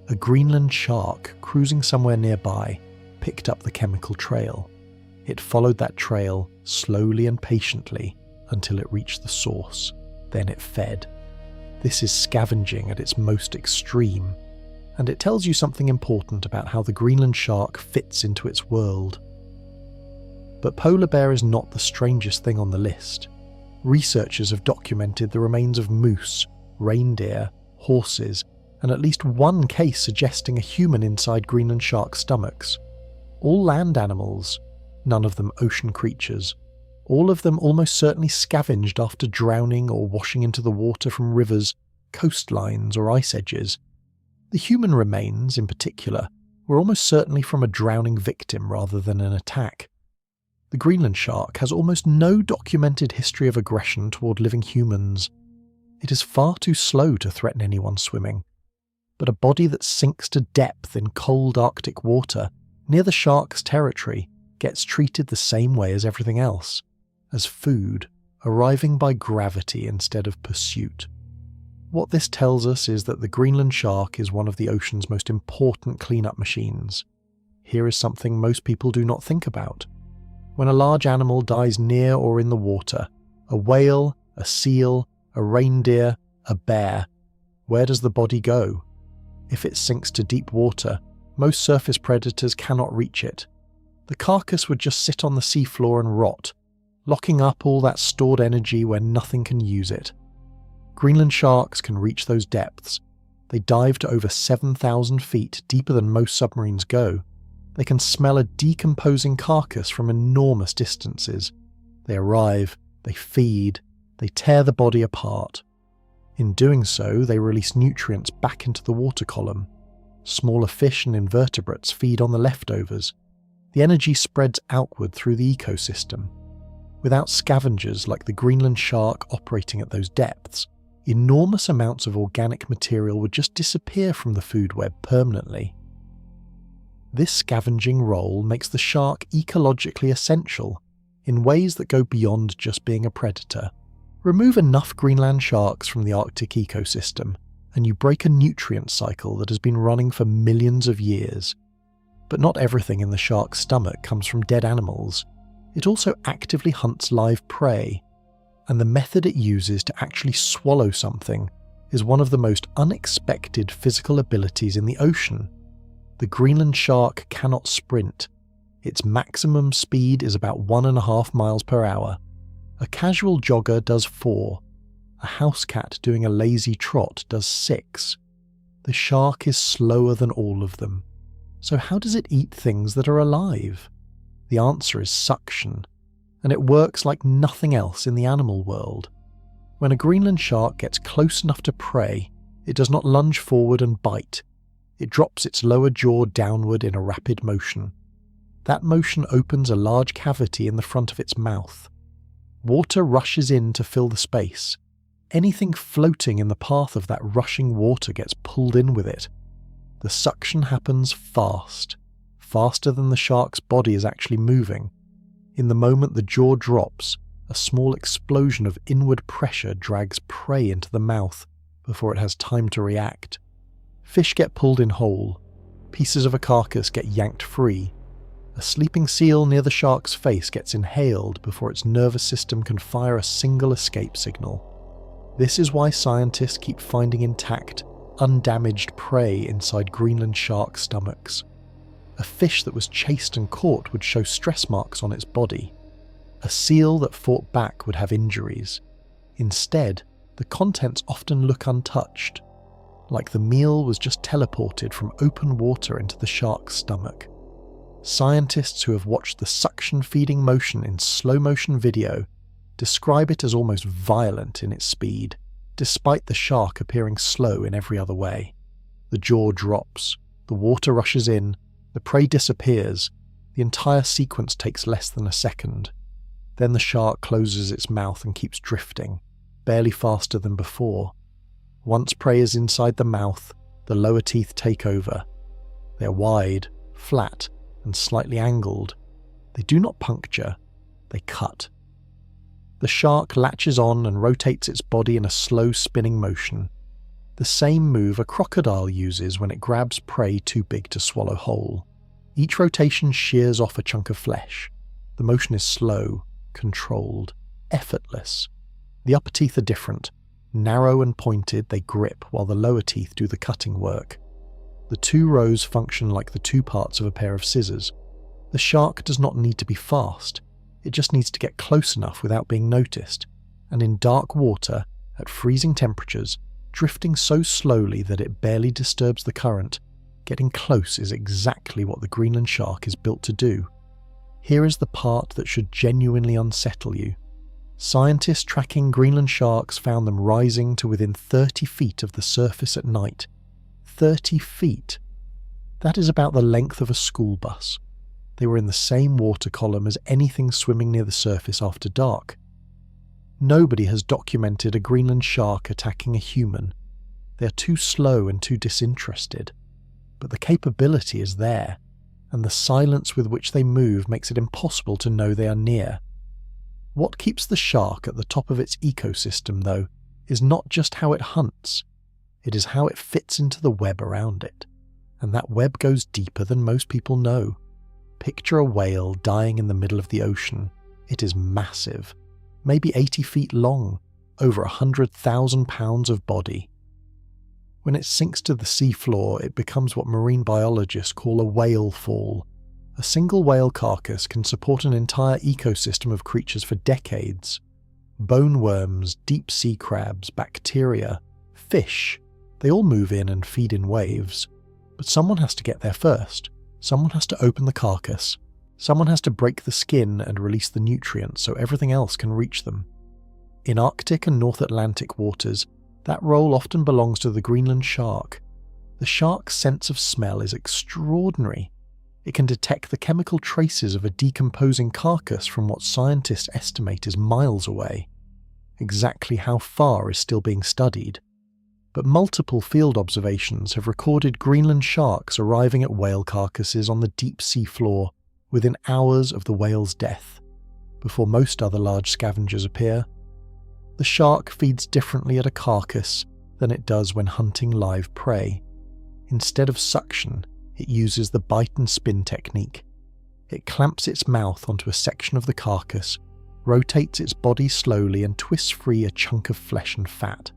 A Greenland shark, cruising somewhere nearby, picked up the chemical trail. It followed that trail slowly and patiently until it reached the source. Then it fed. This is scavenging at its most extreme, and it tells you something important about how the Greenland shark fits into its world. But polar bear is not the strangest thing on the list. Researchers have documented the remains of moose, reindeer, horses, and at least one case suggesting a human inside Greenland shark stomachs. All land animals, none of them ocean creatures. All of them almost certainly scavenged after drowning or washing into the water from rivers, coastlines, or ice edges. The human remains, in particular, were almost certainly from a drowning victim rather than an attack. The Greenland shark has almost no documented history of aggression toward living humans. It is far too slow to threaten anyone swimming. But a body that sinks to depth in cold Arctic water, near the shark's territory, gets treated the same way as everything else, as food, arriving by gravity instead of pursuit. What this tells us is that the Greenland shark is one of the ocean's most important cleanup machines. Here is something most people do not think about. When a large animal dies near or in the water, a whale, a seal, a reindeer, a bear, where does the body go? If it sinks to deep water, most surface predators cannot reach it. The carcass would just sit on the seafloor and rot, locking up all that stored energy where nothing can use it. Greenland sharks can reach those depths. They dive to over 7,000 feet, deeper than most submarines go. They can smell a decomposing carcass from enormous distances. They arrive, they feed, they tear the body apart. In doing so, they release nutrients back into the water column. Smaller fish and invertebrates feed on the leftovers. The energy spreads outward through the ecosystem. Without scavengers like the Greenland shark operating at those depths, enormous amounts of organic material would just disappear from the food web permanently. This scavenging role makes the shark ecologically essential in ways that go beyond just being a predator. Remove enough Greenland sharks from the Arctic ecosystem, and you break a nutrient cycle that has been running for millions of years. But not everything in the shark's stomach comes from dead animals. It also actively hunts live prey, and the method it uses to actually swallow something is one of the most unexpected physical abilities in the ocean. The Greenland shark cannot sprint. Its maximum speed is about 1.5 miles per hour. A casual jogger does 4. A house cat doing a lazy trot does 6. The shark is slower than all of them. So how does it eat things that are alive? The answer is suction, and it works like nothing else in the animal world. When a Greenland shark gets close enough to prey, it does not lunge forward and bite. It drops its lower jaw downward in a rapid motion. That motion opens a large cavity in the front of its mouth. Water rushes in to fill the space. Anything floating in the path of that rushing water gets pulled in with it. The suction happens fast, faster than the shark's body is actually moving. In the moment the jaw drops, a small explosion of inward pressure drags prey into the mouth before it has time to react. Fish get pulled in whole. Pieces of a carcass get yanked free. A sleeping seal near the shark's face gets inhaled before its nervous system can fire a single escape signal. This is why scientists keep finding intact, undamaged prey inside Greenland shark stomachs. A fish that was chased and caught would show stress marks on its body. A seal that fought back would have injuries. Instead, the contents often look untouched, like the meal was just teleported from open water into the shark's stomach. Scientists who have watched the suction feeding motion in slow motion video describe it as almost violent in its speed, despite the shark appearing slow in every other way. The jaw drops, the water rushes in, the prey disappears, the entire sequence takes less than a second. Then the shark closes its mouth and keeps drifting, barely faster than before. Once prey is inside the mouth, the lower teeth take over. They are wide, flat, and slightly angled. They do not puncture, they cut. The shark latches on and rotates its body in a slow spinning motion, the same move a crocodile uses when it grabs prey too big to swallow whole. Each rotation shears off a chunk of flesh. The motion is slow, controlled, effortless. The upper teeth are different. Narrow and pointed, they grip while the lower teeth do the cutting work. The two rows function like the two parts of a pair of scissors. The shark does not need to be fast. It just needs to get close enough without being noticed. And in dark water, at freezing temperatures, drifting so slowly that it barely disturbs the current, getting close is exactly what the Greenland shark is built to do. Here is the part that should genuinely unsettle you. Scientists tracking Greenland sharks found them rising to within 30 feet of the surface at night. 30 feet. That is about the length of a school bus. They were in the same water column as anything swimming near the surface after dark. Nobody has documented a Greenland shark attacking a human. They are too slow and too disinterested. But the capability is there, and the silence with which they move makes it impossible to know they are near. What keeps the shark at the top of its ecosystem, though, is not just how it hunts. It is how it fits into the web around it. And that web goes deeper than most people know. Picture a whale dying in the middle of the ocean. It is massive, maybe 80 feet long, over 100,000 pounds of body. When it sinks to the seafloor, it becomes what marine biologists call a whale fall. A single whale carcass can support an entire ecosystem of creatures for decades. Bone worms, deep sea crabs, bacteria, fish, they all move in and feed in waves. But someone has to get there first. Someone has to open the carcass. Someone has to break the skin and release the nutrients so everything else can reach them. In Arctic and North Atlantic waters, that role often belongs to the Greenland shark. The shark's sense of smell is extraordinary. It can detect the chemical traces of a decomposing carcass from what scientists estimate is miles away. Exactly how far is still being studied. But multiple field observations have recorded Greenland sharks arriving at whale carcasses on the deep sea floor within hours of the whale's death, before most other large scavengers appear. The shark feeds differently at a carcass than it does when hunting live prey. Instead of suction, it uses the bite and spin technique. It clamps its mouth onto a section of the carcass, rotates its body slowly and twists free a chunk of flesh and fat.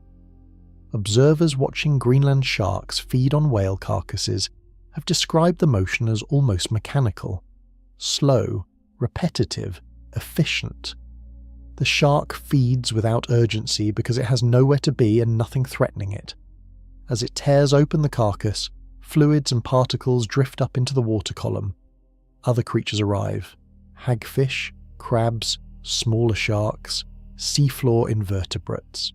Observers watching Greenland sharks feed on whale carcasses have described the motion as almost mechanical, slow, repetitive, efficient. The shark feeds without urgency because it has nowhere to be and nothing threatening it. As it tears open the carcass, fluids and particles drift up into the water column. Other creatures arrive: hagfish, crabs, smaller sharks, seafloor invertebrates.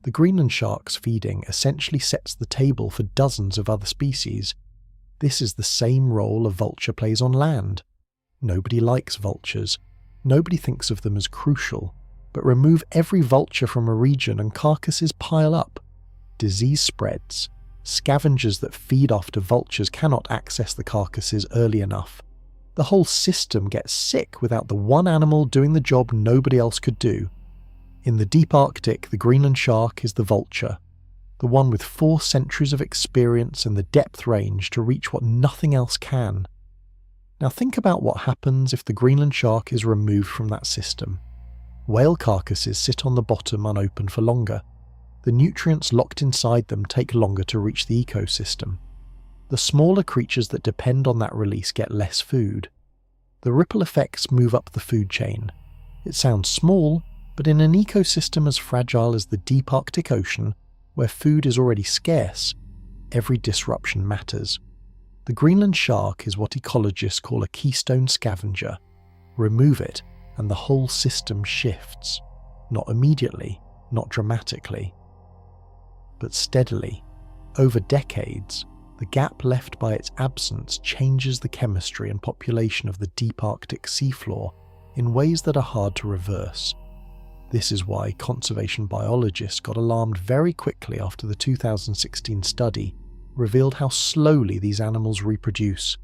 The Greenland shark's feeding essentially sets the table for dozens of other species. This is the same role a vulture plays on land. Nobody likes vultures. Nobody thinks of them as crucial. But remove every vulture from a region and carcasses pile up. Disease spreads. Scavengers that feed after vultures cannot access the carcasses early enough. The whole system gets sick without the one animal doing the job nobody else could do. In the deep Arctic, the Greenland shark is the vulture, the one with 4 centuries of experience and the depth range to reach what nothing else can. Now think about what happens if the Greenland shark is removed from that system. Whale carcasses sit on the bottom unopened for longer. The nutrients locked inside them take longer to reach the ecosystem. The smaller creatures that depend on that release get less food. The ripple effects move up the food chain. It sounds small, but in an ecosystem as fragile as the deep Arctic Ocean, where food is already scarce, every disruption matters. The Greenland shark is what ecologists call a keystone scavenger. Remove it, and the whole system shifts. Not immediately, not dramatically, but steadily. Over decades, the gap left by its absence changes the chemistry and population of the deep Arctic seafloor in ways that are hard to reverse. This is why conservation biologists got alarmed very quickly after the 2016 study revealed how slowly these animals reproduce.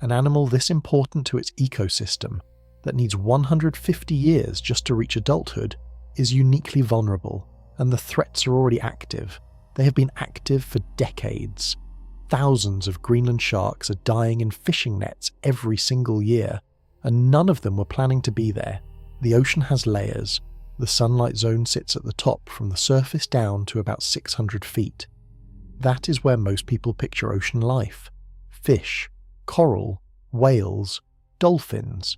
An animal this important to its ecosystem, that needs 150 years just to reach adulthood, is uniquely vulnerable, and the threats are already active. They have been active for decades. Thousands of Greenland sharks are dying in fishing nets every single year, and none of them were planning to be there. The ocean has layers. The sunlight zone sits at the top from the surface down to about 600 feet. That is where most people picture ocean life. Fish, coral, whales, dolphins.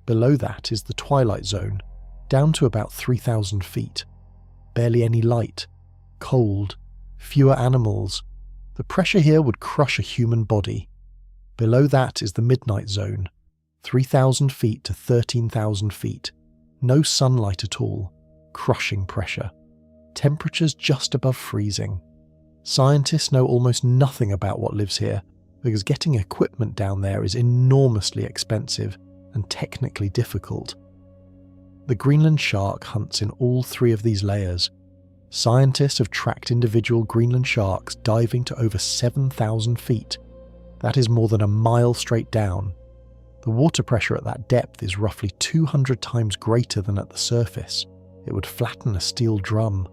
Below that is the twilight zone, down to about 3,000 feet. Barely any light, cold, fewer animals. The pressure here would crush a human body. Below that is the midnight zone, 3,000 feet to 13,000 feet. No sunlight at all, crushing pressure. Temperatures just above freezing. Scientists know almost nothing about what lives here, because getting equipment down there is enormously expensive and technically difficult. The Greenland shark hunts in all three of these layers. Scientists have tracked individual Greenland sharks diving to over 7,000 feet. That is more than a mile straight down. The water pressure at that depth is roughly 200 times greater than at the surface. It would flatten a steel drum.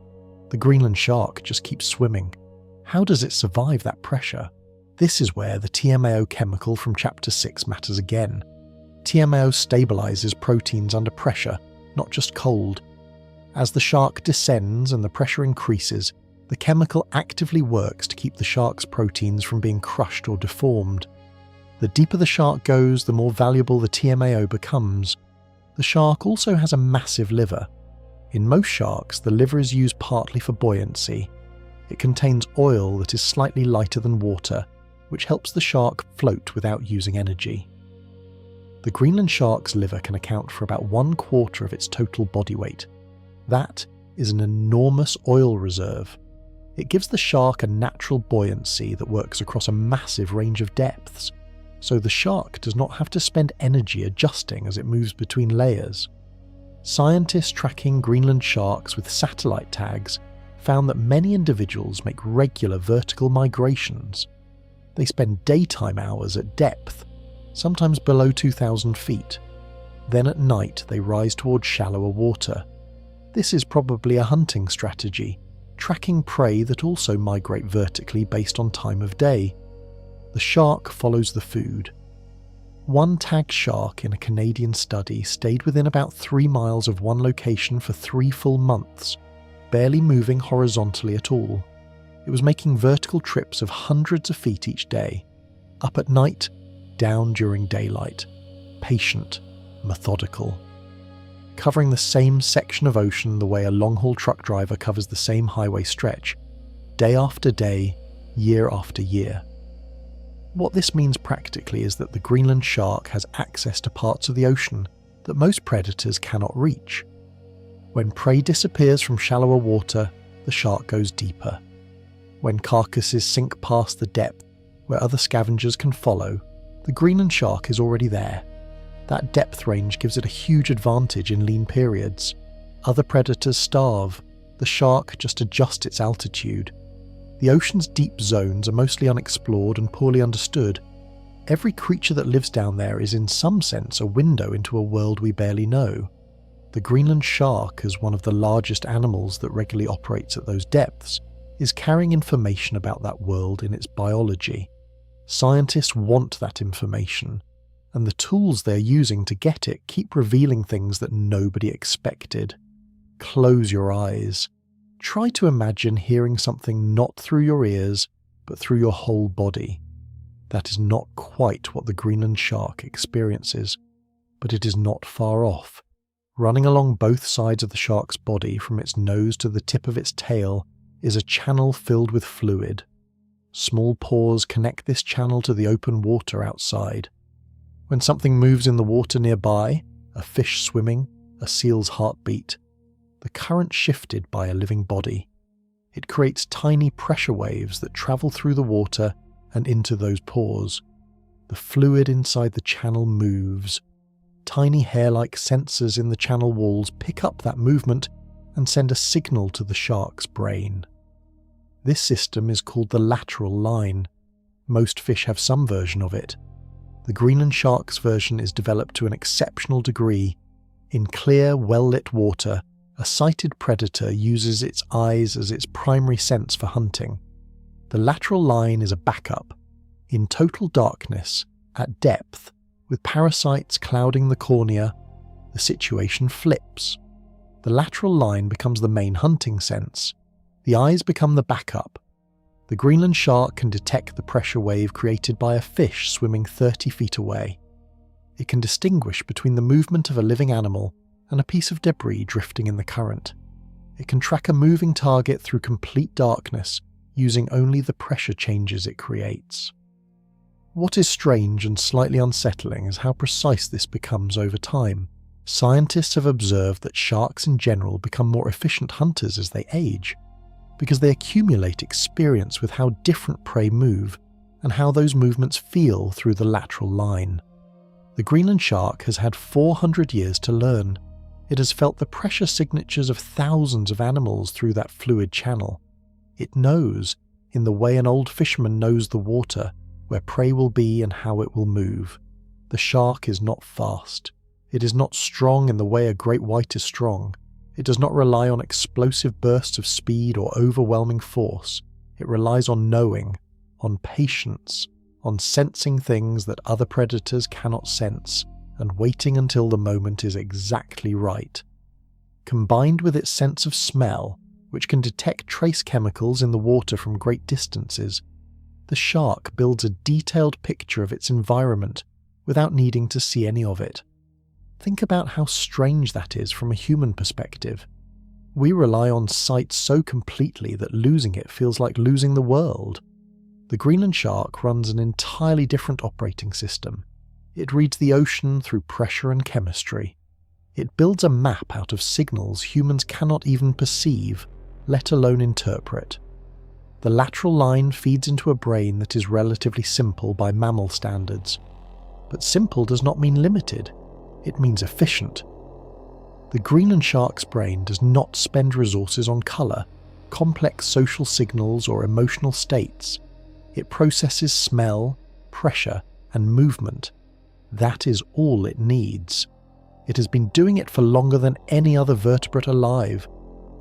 The Greenland shark just keeps swimming. How does it survive that pressure? This is where the TMAO chemical from Chapter 6 matters again. TMAO stabilizes proteins under pressure, not just cold. As the shark descends and the pressure increases, the chemical actively works to keep the shark's proteins from being crushed or deformed. The deeper the shark goes, the more valuable the TMAO becomes. The shark also has a massive liver. In most sharks, the liver is used partly for buoyancy. It contains oil that is slightly lighter than water, which helps the shark float without using energy. The Greenland shark's liver can account for about 1/4 of its total body weight. That is an enormous oil reserve. It gives the shark a natural buoyancy that works across a massive range of depths, so the shark does not have to spend energy adjusting as it moves between layers. Scientists tracking Greenland sharks with satellite tags found that many individuals make regular vertical migrations. They spend daytime hours at depth, sometimes below 2,000 feet. Then at night they rise towards shallower water. This is probably a hunting strategy, tracking prey that also migrate vertically based on time of day. The shark follows the food. One tagged shark in a Canadian study stayed within about 3 miles of one location for 3 full months, barely moving horizontally at all. It was making vertical trips of hundreds of feet each day, up at night, down during daylight, patient, methodical. Covering the same section of ocean the way a long-haul truck driver covers the same highway stretch, day after day, year after year. What this means practically is that the Greenland shark has access to parts of the ocean that most predators cannot reach. When prey disappears from shallower water, the shark goes deeper. When carcasses sink past the depth where other scavengers can follow, the Greenland shark is already there. That depth range gives it a huge advantage in lean periods. Other predators starve, the shark just adjusts its altitude. The ocean's deep zones are mostly unexplored and poorly understood. Every creature that lives down there is in some sense a window into a world we barely know. The Greenland shark, as one of the largest animals that regularly operates at those depths, is carrying information about that world in its biology. Scientists want that information, and the tools they're using to get it keep revealing things that nobody expected. Close your eyes. Try to imagine hearing something not through your ears, but through your whole body. That is not quite what the Greenland shark experiences, but it is not far off. Running along both sides of the shark's body from its nose to the tip of its tail is a channel filled with fluid. Small pores connect this channel to the open water outside. When something moves in the water nearby, a fish swimming, a seal's heartbeat, the current shifted by a living body. It creates tiny pressure waves that travel through the water and into those pores. The fluid inside the channel moves. Tiny hair-like sensors in the channel walls pick up that movement and send a signal to the shark's brain. This system is called the lateral line. Most fish have some version of it. The Greenland shark's version is developed to an exceptional degree. In clear, well-lit water, a sighted predator uses its eyes as its primary sense for hunting. The lateral line is a backup. In total darkness, at depth, with parasites clouding the cornea, the situation flips. The lateral line becomes the main hunting sense. The eyes become the backup. The Greenland shark can detect the pressure wave created by a fish swimming 30 feet away. It can distinguish between the movement of a living animal and a piece of debris drifting in the current. It can track a moving target through complete darkness, using only the pressure changes it creates. What is strange and slightly unsettling is how precise this becomes over time. Scientists have observed that sharks in general become more efficient hunters as they age, because they accumulate experience with how different prey move and how those movements feel through the lateral line. The Greenland shark has had 400 years to learn. It has felt the pressure signatures of thousands of animals through that fluid channel. It knows, in the way an old fisherman knows the water, where prey will be and how it will move. The shark is not fast. It is not strong in the way a great white is strong. It does not rely on explosive bursts of speed or overwhelming force. It relies on knowing, on patience, on sensing things that other predators cannot sense, and waiting until the moment is exactly right. Combined with its sense of smell, which can detect trace chemicals in the water from great distances, the shark builds a detailed picture of its environment without needing to see any of it. Think about how strange that is from a human perspective. We rely on sight so completely that losing it feels like losing the world. The Greenland shark runs an entirely different operating system. It reads the ocean through pressure and chemistry. It builds a map out of signals humans cannot even perceive, let alone interpret. The lateral line feeds into a brain that is relatively simple by mammal standards. But simple does not mean limited. It means efficient. The Greenland shark's brain does not spend resources on colour, complex social signals or emotional states. It processes smell, pressure, and movement. That is all it needs. It has been doing it for longer than any other vertebrate alive,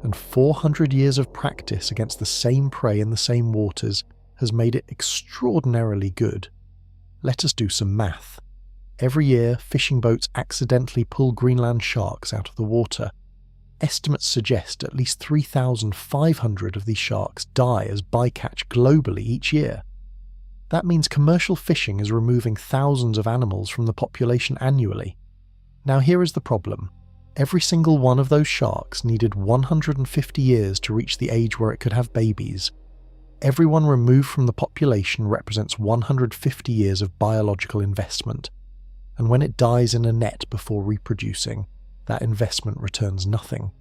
and 400 years of practice against the same prey in the same waters has made it extraordinarily good. Let us do some math. Every year, fishing boats accidentally pull Greenland sharks out of the water. Estimates suggest at least 3,500 of these sharks die as bycatch globally each year. That means commercial fishing is removing thousands of animals from the population annually. Now here is the problem. Every single one of those sharks needed 150 years to reach the age where it could have babies. Everyone removed from the population represents 150 years of biological investment. And when it dies in a net before reproducing, that investment returns nothing.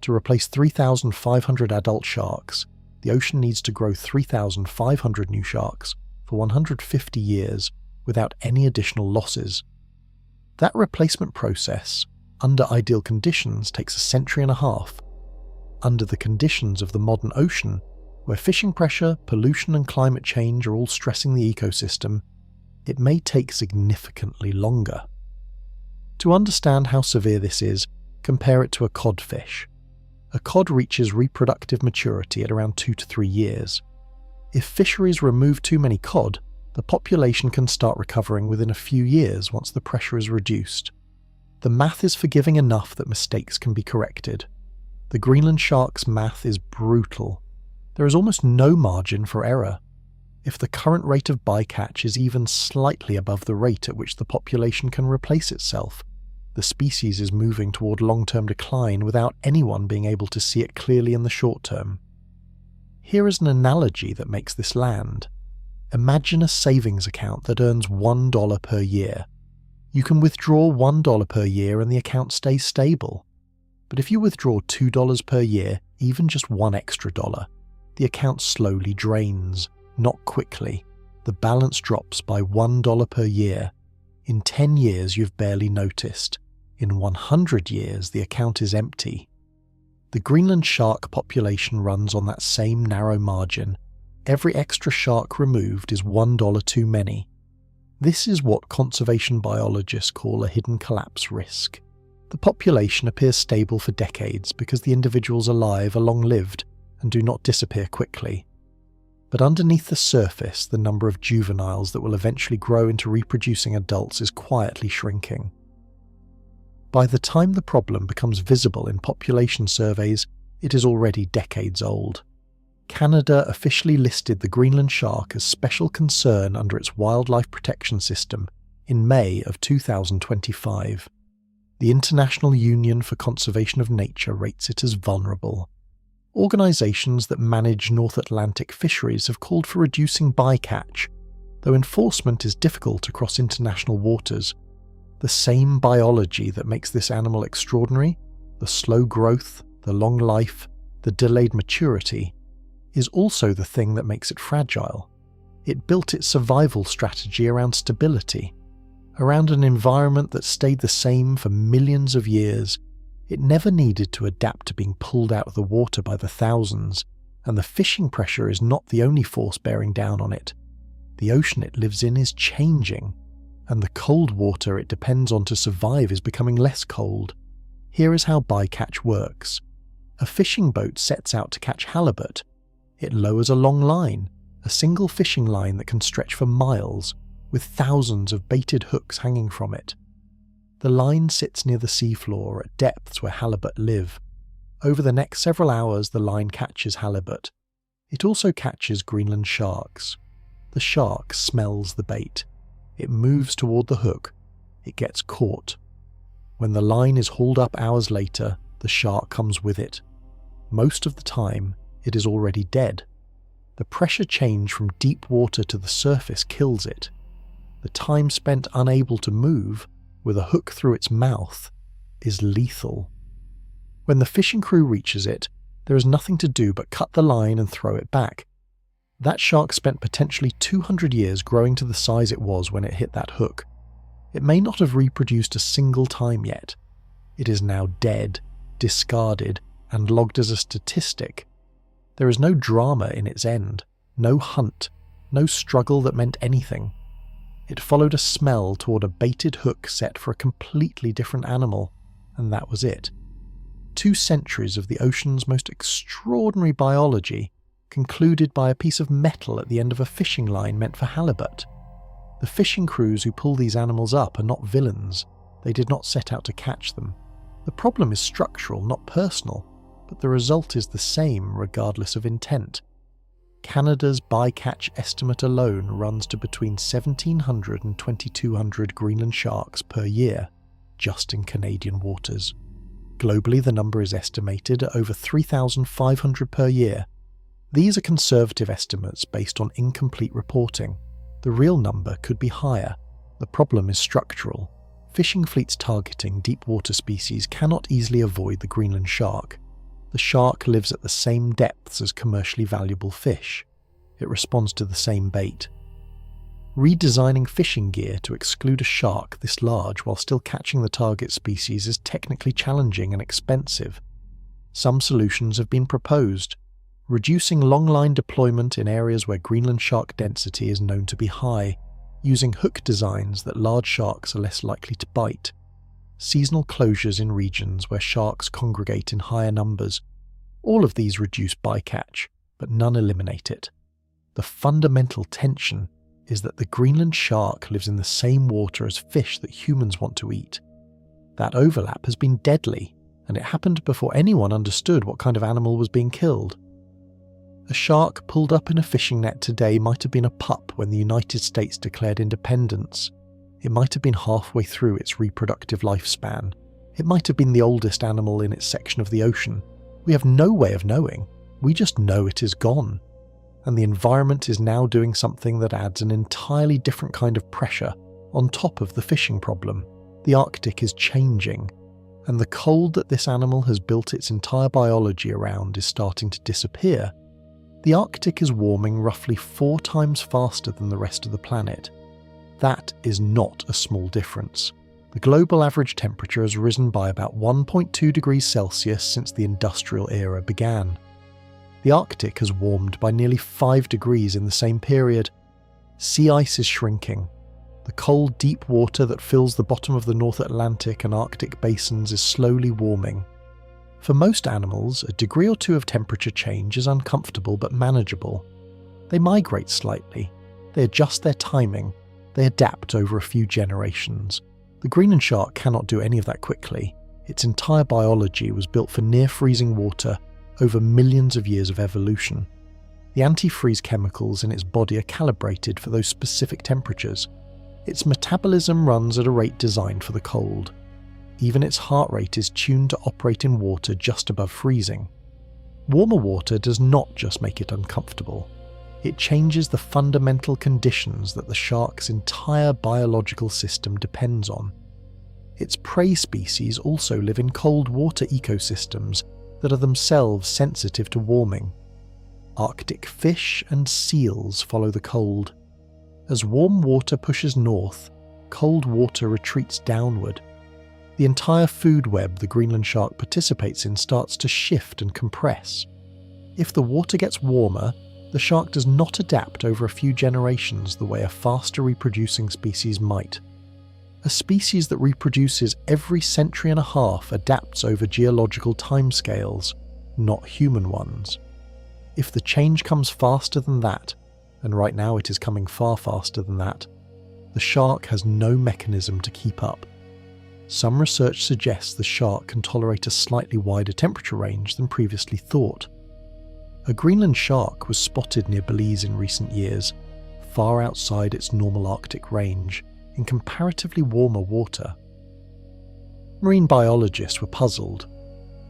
To replace 3,500 adult sharks, the ocean needs to grow 3,500 new sharks for 150 years without any additional losses. That replacement process, under ideal conditions, takes a century and a half. Under the conditions of the modern ocean, where fishing pressure, pollution and climate change are all stressing the ecosystem, it may take significantly longer. To understand how severe this is, compare it to a codfish. A cod reaches reproductive maturity at around 2 to 3 years. If fisheries remove too many cod, the population can start recovering within a few years once the pressure is reduced. The math is forgiving enough that mistakes can be corrected. The Greenland shark's math is brutal. There is almost no margin for error. If the current rate of bycatch is even slightly above the rate at which the population can replace itself, the species is moving toward long-term decline without anyone being able to see it clearly in the short term. Here is an analogy that makes this land. Imagine a savings account that earns $1 per year. You can withdraw $1 per year and the account stays stable. But if you withdraw $2 per year, even just one extra dollar, the account slowly drains, not quickly. The balance drops by $1 per year. In 10 years, you've barely noticed. In 100 years, the account is empty. The Greenland shark population runs on that same narrow margin. Every extra shark removed is $1 too many. This is what conservation biologists call a hidden collapse risk. The population appears stable for decades because the individuals alive are long-lived and do not disappear quickly. But underneath the surface, the number of juveniles that will eventually grow into reproducing adults is quietly shrinking. By the time the problem becomes visible in population surveys, it is already decades old. Canada officially listed the Greenland shark as special concern under its wildlife protection system in May of 2025. The International Union for Conservation of Nature rates it as vulnerable. Organisations that manage North Atlantic fisheries have called for reducing bycatch, though enforcement is difficult across international waters. The same biology that makes this animal extraordinary, the slow growth, the long life, the delayed maturity, is also the thing that makes it fragile. It built its survival strategy around stability, around an environment that stayed the same for millions of years. It never needed to adapt to being pulled out of the water by the thousands, and the fishing pressure is not the only force bearing down on it. The ocean it lives in is changing, and the cold water it depends on to survive is becoming less cold. Here is how bycatch works. A fishing boat sets out to catch halibut. It lowers a long line, a single fishing line that can stretch for miles, with thousands of baited hooks hanging from it. The line sits near the seafloor at depths where halibut live. Over the next several hours, the line catches halibut. It also catches Greenland sharks. The shark smells the bait. It moves toward the hook. It gets caught. When the line is hauled up hours later, the shark comes with it. Most of the time, it is already dead. The pressure change from deep water to the surface kills it. The time spent unable to move, with a hook through its mouth, is lethal. When the fishing crew reaches it, there is nothing to do but cut the line and throw it back. That shark spent potentially 200 years growing to the size it was when it hit that hook. It may not have reproduced a single time yet. It is now dead, discarded, and logged as a statistic. There is no drama in its end, no hunt, no struggle that meant anything. It followed a smell toward a baited hook set for a completely different animal, and that was it. 2 centuries of the ocean's most extraordinary biology concluded by a piece of metal at the end of a fishing line meant for halibut. The fishing crews who pull these animals up are not villains. They did not set out to catch them. The problem is structural, not personal, but the result is the same regardless of intent. Canada's bycatch estimate alone runs to between 1,700 and 2,200 Greenland sharks per year, just in Canadian waters. Globally, the number is estimated at over 3,500 per year. These are conservative estimates based on incomplete reporting. The real number could be higher. The problem is structural. Fishing fleets targeting deep water species cannot easily avoid the Greenland shark. The shark lives at the same depths as commercially valuable fish. It responds to the same bait. Redesigning fishing gear to exclude a shark this large while still catching the target species is technically challenging and expensive. Some solutions have been proposed. Reducing long-line deployment in areas where Greenland shark density is known to be high, using hook designs that large sharks are less likely to bite. Seasonal closures in regions where sharks congregate in higher numbers. All of these reduce bycatch, but none eliminate it. The fundamental tension is that the Greenland shark lives in the same water as fish that humans want to eat. That overlap has been deadly, and it happened before anyone understood what kind of animal was being killed. A shark pulled up in a fishing net today might have been a pup when the United States declared independence. It might have been halfway through its reproductive lifespan. It might have been the oldest animal in its section of the ocean. We have no way of knowing. We just know it is gone. And the environment is now doing something that adds an entirely different kind of pressure on top of the fishing problem. The Arctic is changing, and the cold that this animal has built its entire biology around is starting to disappear. The Arctic is warming roughly 4 times faster than the rest of the planet. That is not a small difference. The global average temperature has risen by about 1.2 degrees Celsius since the industrial era began. The Arctic has warmed by nearly 5 degrees in the same period. Sea ice is shrinking. The cold, deep water that fills the bottom of the North Atlantic and Arctic basins is slowly warming. For most animals, a degree or two of temperature change is uncomfortable but manageable. They migrate slightly. They adjust their timing. They adapt over a few generations. The Greenland shark cannot do any of that quickly. Its entire biology was built for near-freezing water over millions of years of evolution. The antifreeze chemicals in its body are calibrated for those specific temperatures. Its metabolism runs at a rate designed for the cold. Even its heart rate is tuned to operate in water just above freezing. Warmer water does not just make it uncomfortable. It changes the fundamental conditions that the shark's entire biological system depends on. Its prey species also live in cold water ecosystems that are themselves sensitive to warming. Arctic fish and seals follow the cold. As warm water pushes north, cold water retreats downward. The entire food web the Greenland shark participates in starts to shift and compress. If the water gets warmer, the shark does not adapt over a few generations the way a faster reproducing species might. A species that reproduces every century and a half adapts over geological timescales, not human ones. If the change comes faster than that, and right now it is coming far faster than that, the shark has no mechanism to keep up. Some research suggests the shark can tolerate a slightly wider temperature range than previously thought. A Greenland shark was spotted near Belize in recent years, far outside its normal Arctic range, in comparatively warmer water. Marine biologists were puzzled.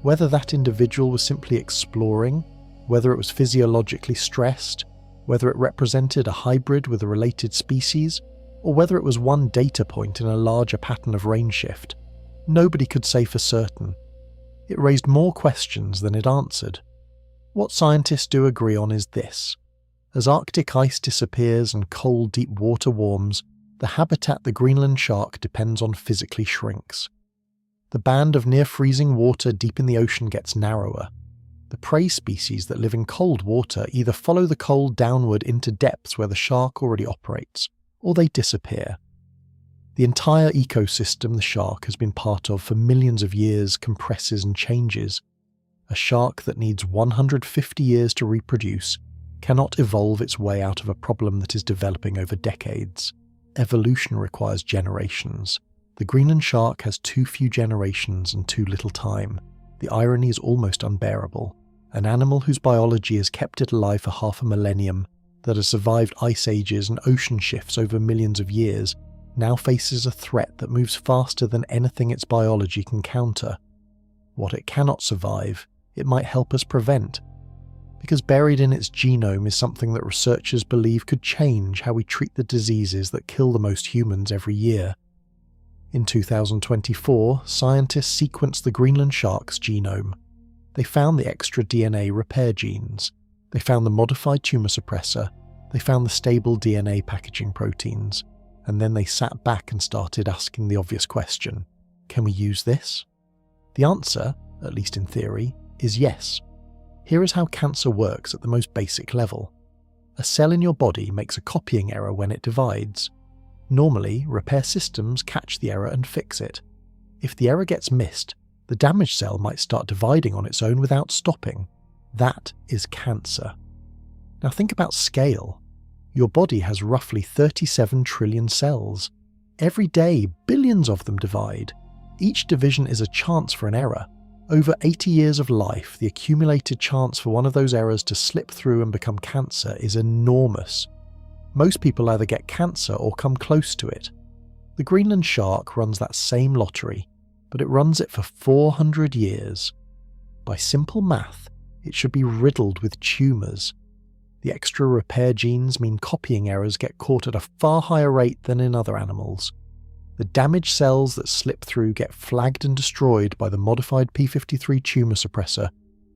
Whether that individual was simply exploring, whether it was physiologically stressed, whether it represented a hybrid with a related species, or whether it was one data point in a larger pattern of range shift, nobody could say for certain. It raised more questions than it answered. What scientists do agree on is this. As Arctic ice disappears and cold deep water warms, the habitat the Greenland shark depends on physically shrinks. The band of near-freezing water deep in the ocean gets narrower. The prey species that live in cold water either follow the cold downward into depths where the shark already operates, or they disappear. The entire ecosystem the shark has been part of for millions of years compresses and changes. A shark that needs 150 years to reproduce cannot evolve its way out of a problem that is developing over decades. Evolution requires generations. The Greenland shark has too few generations and too little time. The irony is almost unbearable. An animal whose biology has kept it alive for half a millennium, that has survived ice ages and ocean shifts over millions of years, now faces a threat that moves faster than anything its biology can counter. What it cannot survive, it might help us prevent. Because buried in its genome is something that researchers believe could change how we treat the diseases that kill the most humans every year. In 2024, scientists sequenced the Greenland shark's genome. They found the extra DNA repair genes. They found the modified tumor suppressor. They found the stable DNA packaging proteins. And then they sat back and started asking the obvious question, can we use this? The answer, at least in theory, is yes. Here is how cancer works at the most basic level. A cell in your body makes a copying error when it divides. Normally, repair systems catch the error and fix it. If the error gets missed, the damaged cell might start dividing on its own without stopping. That is cancer. Now think about scale. Your body has roughly 37 trillion cells. Every day, billions of them divide. Each division is a chance for an error. Over 80 years of life, the accumulated chance for one of those errors to slip through and become cancer is enormous. Most people either get cancer or come close to it. The Greenland shark runs that same lottery, but it runs it for 400 years. By simple math, it should be riddled with tumours. The extra repair genes mean copying errors get caught at a far higher rate than in other animals. The damaged cells that slip through get flagged and destroyed by the modified p53 tumour suppressor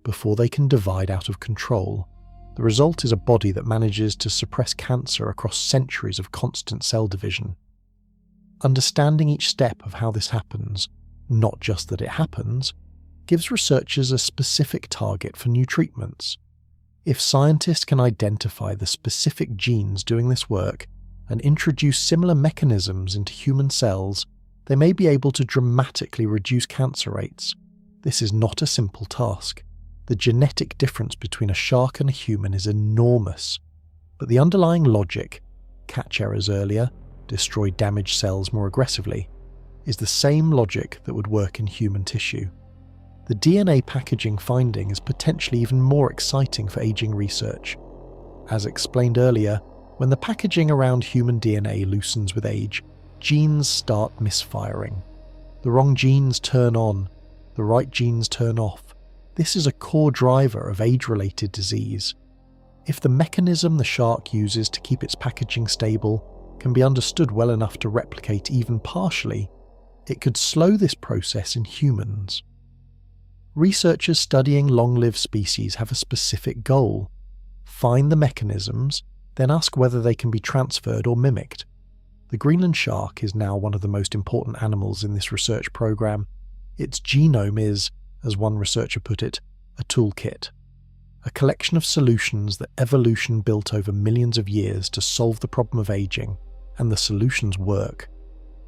before they can divide out of control. The result is a body that manages to suppress cancer across centuries of constant cell division. Understanding each step of how this happens, not just that it happens, gives researchers a specific target for new treatments. If scientists can identify the specific genes doing this work and introduce similar mechanisms into human cells, they may be able to dramatically reduce cancer rates. This is not a simple task. The genetic difference between a shark and a human is enormous, but the underlying logic, catch errors earlier, destroy damaged cells more aggressively, is the same logic that would work in human tissue. The DNA packaging finding is potentially even more exciting for aging research. As explained earlier, when the packaging around human DNA loosens with age, genes start misfiring. The wrong genes turn on, the right genes turn off. This is a core driver of age-related disease. If the mechanism the shark uses to keep its packaging stable can be understood well enough to replicate even partially, it could slow this process in humans. Researchers studying long-lived species have a specific goal: find the mechanisms, then ask whether they can be transferred or mimicked. The Greenland shark is now one of the most important animals in this research program. Its genome is, as one researcher put it, a toolkit. A collection of solutions that evolution built over millions of years to solve the problem of aging, and the solutions work.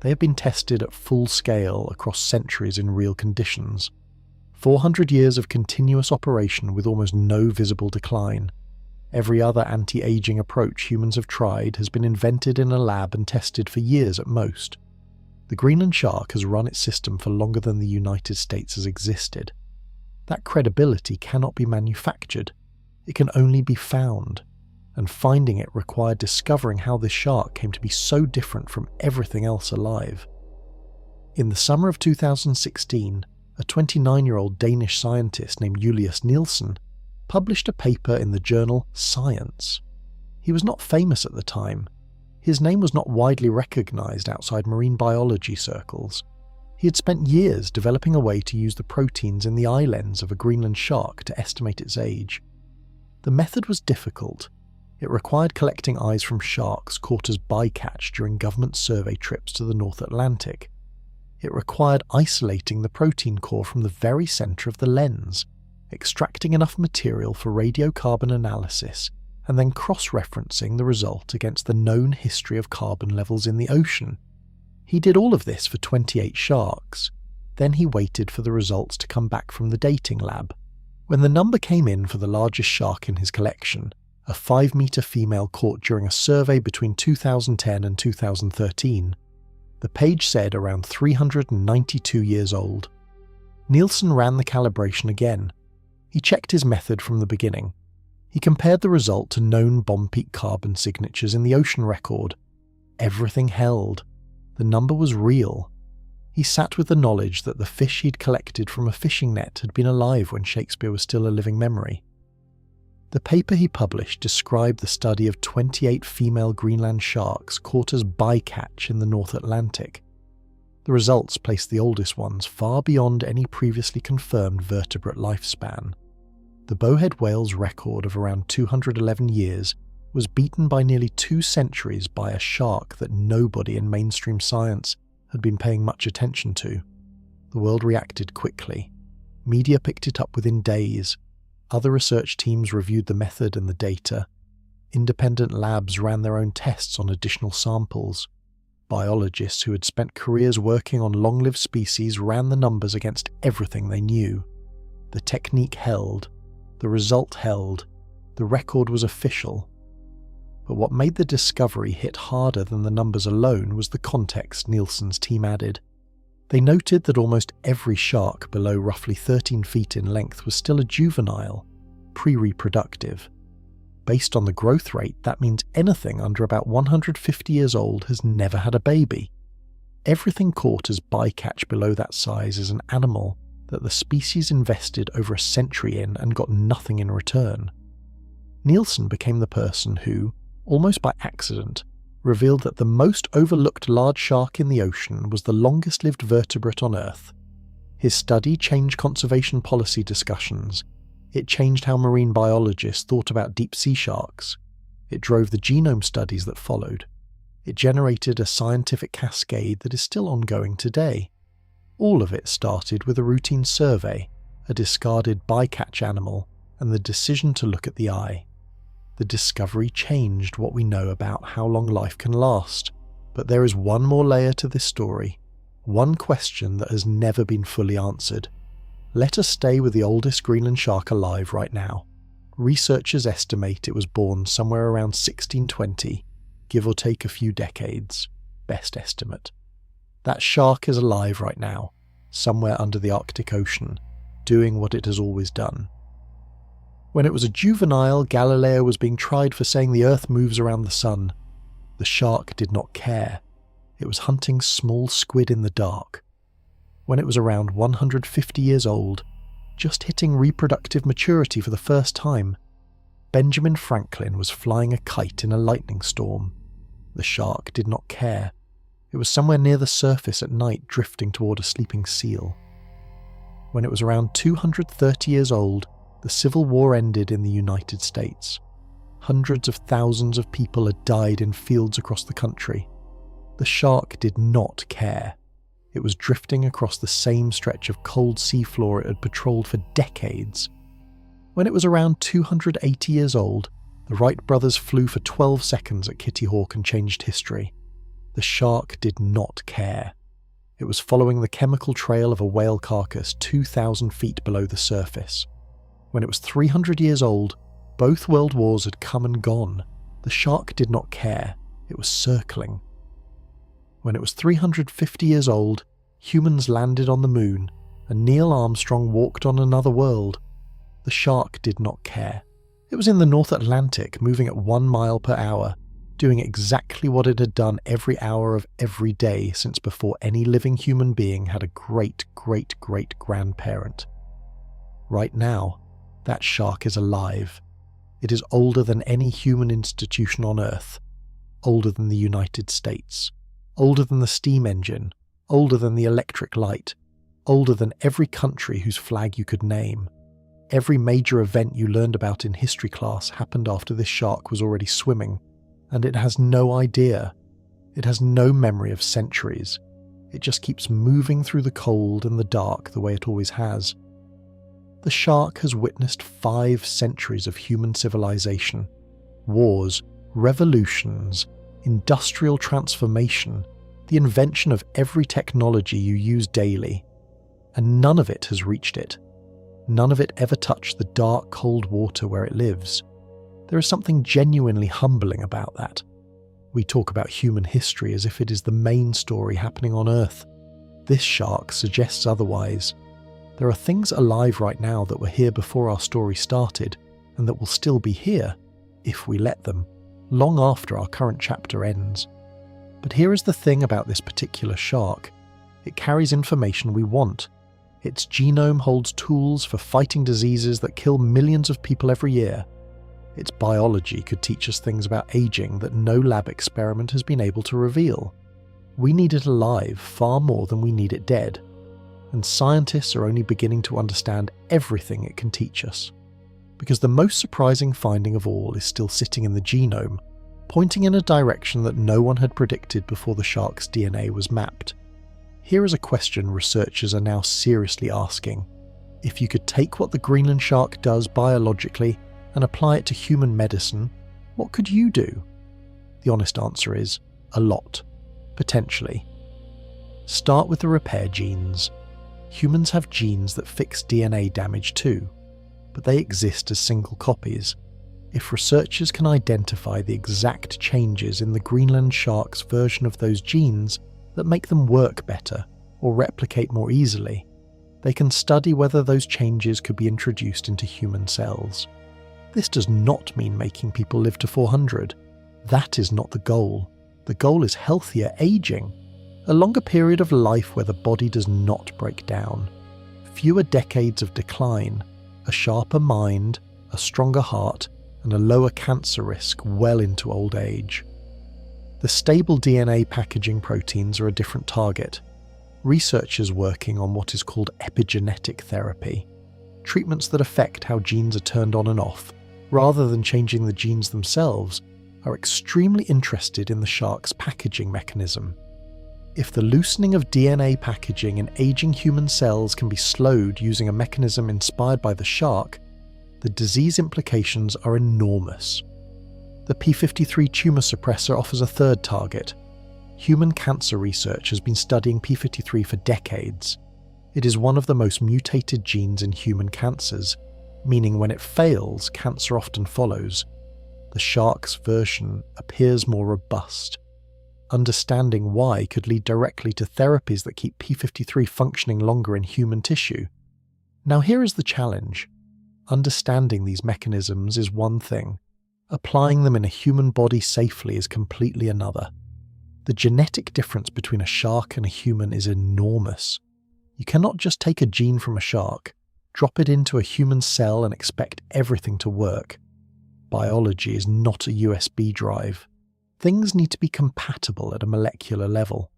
They have been tested at full scale across centuries in real conditions. 400 years of continuous operation with almost no visible decline. Every other anti-aging approach humans have tried has been invented in a lab and tested for years at most. The Greenland shark has run its system for longer than the United States has existed. That credibility cannot be manufactured. It can only be found, and finding it required discovering how this shark came to be so different from everything else alive. In the summer of 2016, a 29-year-old Danish scientist named Julius Nielsen published a paper in the journal Science. He was not famous at the time. His name was not widely recognized outside marine biology circles. He had spent years developing a way to use the proteins in the eye lens of a Greenland shark to estimate its age. The method was difficult. It required collecting eyes from sharks caught as bycatch during government survey trips to the North Atlantic. It required isolating the protein core from the very center of the lens, extracting enough material for radiocarbon analysis, and then cross-referencing the result against the known history of carbon levels in the ocean. He did all of this for 28 sharks. Then he waited for the results to come back from the dating lab. When the number came in for the largest shark in his collection, a 5-meter female caught during a survey between 2010 and 2013, the page said around 392 years old. Nielsen ran the calibration again. He checked his method from the beginning. He compared the result to known bomb peak carbon signatures in the ocean record. Everything held. The number was real. He sat with the knowledge that the fish he'd collected from a fishing net had been alive when Shakespeare was still a living memory. The paper he published described the study of 28 female Greenland sharks caught as bycatch in the North Atlantic. The results placed the oldest ones far beyond any previously confirmed vertebrate lifespan. The bowhead whale's record of around 211 years was beaten by nearly 2 centuries by a shark that nobody in mainstream science had been paying much attention to. The world reacted quickly. Media picked it up within days. Other research teams reviewed the method and the data. Independent labs ran their own tests on additional samples. Biologists who had spent careers working on long-lived species ran the numbers against everything they knew. The technique held. The result held. The record was official. But what made the discovery hit harder than the numbers alone was the context Nielsen's team added. They noted that almost every shark below roughly 13 feet in length was still a juvenile, pre-reproductive. Based on the growth rate, that means anything under about 150 years old has never had a baby. Everything caught as bycatch below that size is an animal that the species invested over a century in and got nothing in return. Nielsen became the person who, almost by accident, revealed that the most overlooked large shark in the ocean was the longest-lived vertebrate on Earth. His study changed conservation policy discussions. It changed how marine biologists thought about deep-sea sharks. It drove the genome studies that followed. It generated a scientific cascade that is still ongoing today. All of it started with a routine survey, a discarded bycatch animal, and the decision to look at the eye. The discovery changed what we know about how long life can last. But there is one more layer to this story, one question that has never been fully answered. Let us stay with the oldest Greenland shark alive right now. Researchers estimate it was born somewhere around 1620, give or take a few decades, best estimate. That shark is alive right now, somewhere under the Arctic Ocean, doing what it has always done. When it was a juvenile, Galileo was being tried for saying the Earth moves around the sun. The shark did not care. It was hunting small squid in the dark. When it was around 150 years old, just hitting reproductive maturity for the first time, Benjamin Franklin was flying a kite in a lightning storm. The shark did not care. It was somewhere near the surface at night, drifting toward a sleeping seal. When it was around 230 years old, the Civil War ended in the United States. Hundreds of thousands of people had died in fields across the country. The shark did not care. It was drifting across the same stretch of cold seafloor it had patrolled for decades. When it was around 280 years old, the Wright brothers flew for 12 seconds at Kitty Hawk and changed history. The shark did not care. It was following the chemical trail of a whale carcass 2,000 feet below the surface. When it was 300 years old, both world wars had come and gone. The shark did not care. It was circling. When it was 350 years old, humans landed on the moon, and Neil Armstrong walked on another world. The shark did not care. It was in the North Atlantic, moving at 1 mile per hour, doing exactly what it had done every hour of every day since before any living human being had a great-great-great-grandparent. Right now, that shark is alive. It is older than any human institution on Earth, older than the United States, older than the steam engine, older than the electric light, older than every country whose flag you could name. Every major event you learned about in history class happened after this shark was already swimming, and it has no idea. It has no memory of centuries. It just keeps moving through the cold and the dark the way it always has. The shark has witnessed 5 centuries of human civilization, wars, revolutions, industrial transformation, the invention of every technology you use daily, and none of it has reached it. None of it ever touched the dark, cold water where it lives. There is something genuinely humbling about that. We talk about human history as if it is the main story happening on Earth. This shark suggests otherwise. There are things alive right now that were here before our story started, and that will still be here, if we let them, long after our current chapter ends. But here is the thing about this particular shark. It carries information we want. Its genome holds tools for fighting diseases that kill millions of people every year. Its biology could teach us things about aging that no lab experiment has been able to reveal. We need it alive far more than we need it dead. And scientists are only beginning to understand everything it can teach us. Because the most surprising finding of all is still sitting in the genome, pointing in a direction that no one had predicted before the shark's DNA was mapped. Here is a question researchers are now seriously asking. If you could take what the Greenland shark does biologically and apply it to human medicine, what could you do? The honest answer is, a lot. Potentially. Start with the repair genes. Humans have genes that fix DNA damage too, but they exist as single copies. If researchers can identify the exact changes in the Greenland shark's version of those genes that make them work better, or replicate more easily, they can study whether those changes could be introduced into human cells. This does not mean making people live to 400. That is not the goal. The goal is healthier aging, a longer period of life where the body does not break down, fewer decades of decline, a sharper mind, a stronger heart, and a lower cancer risk well into old age. The stable DNA packaging proteins are a different target. Researchers working on what is called epigenetic therapy, treatments that affect how genes are turned on and off, rather than changing the genes themselves, are extremely interested in the shark's packaging mechanism. If the loosening of DNA packaging in aging human cells can be slowed using a mechanism inspired by the shark, the disease implications are enormous. The p53 tumour suppressor offers a third target. Human cancer research has been studying p53 for decades. It is one of the most mutated genes in human cancers, meaning when it fails, cancer often follows. The shark's version appears more robust. Understanding why could lead directly to therapies that keep p53 functioning longer in human tissue. Now here is the challenge. Understanding these mechanisms is one thing. Applying them in a human body safely is completely another. The genetic difference between a shark and a human is enormous. You cannot just take a gene from a shark, drop it into a human cell and expect everything to work. Biology is not a USB drive. Things need to be compatible at a molecular level.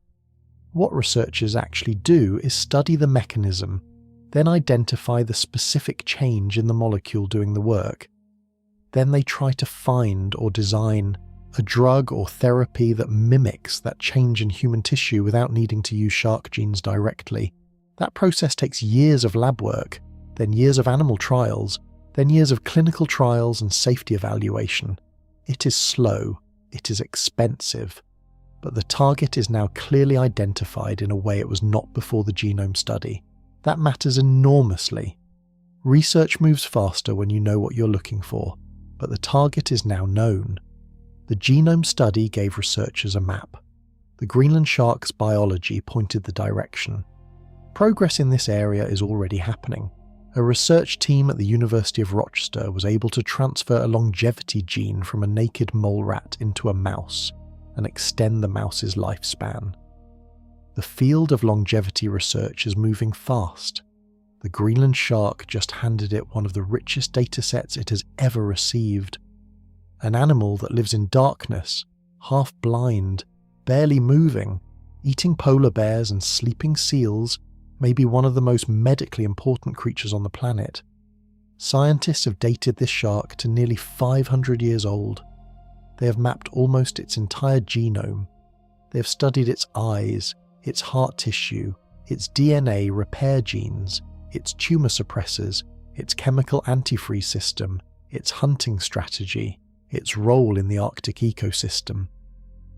What researchers actually do is study the mechanism, then identify the specific change in the molecule doing the work. Then they try to find or design a drug or therapy that mimics that change in human tissue without needing to use shark genes directly. That process takes years of lab work, then years of animal trials, then years of clinical trials and safety evaluation. It is slow, it is expensive, but the target is now clearly identified in a way it was not before the genome study. That matters enormously. Research moves faster when you know what you're looking for, but the target is now known. The genome study gave researchers a map. The Greenland shark's biology pointed the direction. Progress in this area is already happening. A research team at the University of Rochester was able to transfer a longevity gene from a naked mole rat into a mouse and extend the mouse's lifespan. The field of longevity research is moving fast. The Greenland shark just handed it one of the richest datasets it has ever received. An animal that lives in darkness, half blind, barely moving, eating polar bears and sleeping seals, may be one of the most medically important creatures on the planet. Scientists have dated this shark to nearly 500 years old. They have mapped almost its entire genome. They have studied its eyes, its heart tissue, its DNA repair genes, its tumour suppressors, its chemical antifreeze system, its hunting strategy, its role in the Arctic ecosystem.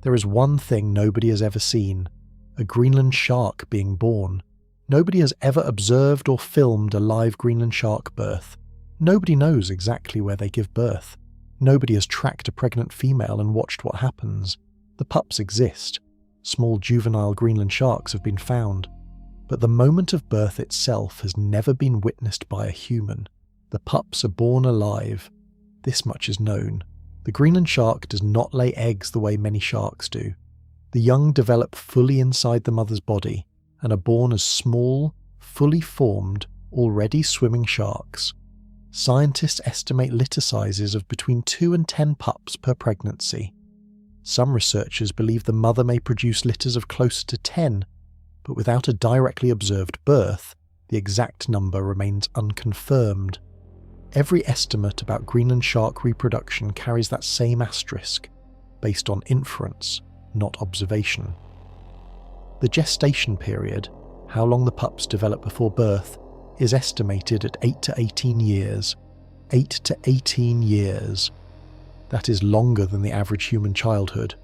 There is one thing nobody has ever seen: a Greenland shark being born. Nobody has ever observed or filmed a live Greenland shark birth. Nobody knows exactly where they give birth. Nobody has tracked a pregnant female and watched what happens. The pups exist. Small juvenile Greenland sharks have been found. But the moment of birth itself has never been witnessed by a human. The pups are born alive. This much is known. The Greenland shark does not lay eggs the way many sharks do. The young develop fully inside the mother's body and are born as small, fully formed, already swimming sharks. Scientists estimate litter sizes of between 2 and 10 pups per pregnancy. Some researchers believe the mother may produce litters of closer to 10, but without a directly observed birth, the exact number remains unconfirmed. Every estimate about Greenland shark reproduction carries that same asterisk, based on inference, not observation. The gestation period, how long the pups develop before birth, is estimated at 8 to 18 years. 8 to 18 years. That is longer than the average human childhood.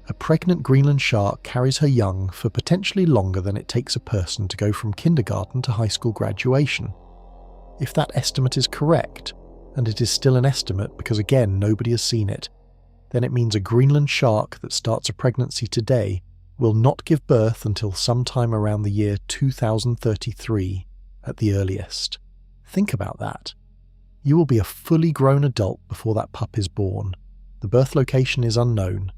A pregnant Greenland shark carries her young for potentially longer than it takes a person to go from kindergarten to high school graduation. If that estimate is correct, and it is still an estimate because again nobody has seen it, then it means a Greenland shark that starts a pregnancy today will not give birth until sometime around the year 2033 at the earliest. Think about that. You will be a fully grown adult before that pup is born. The birth location is unknown.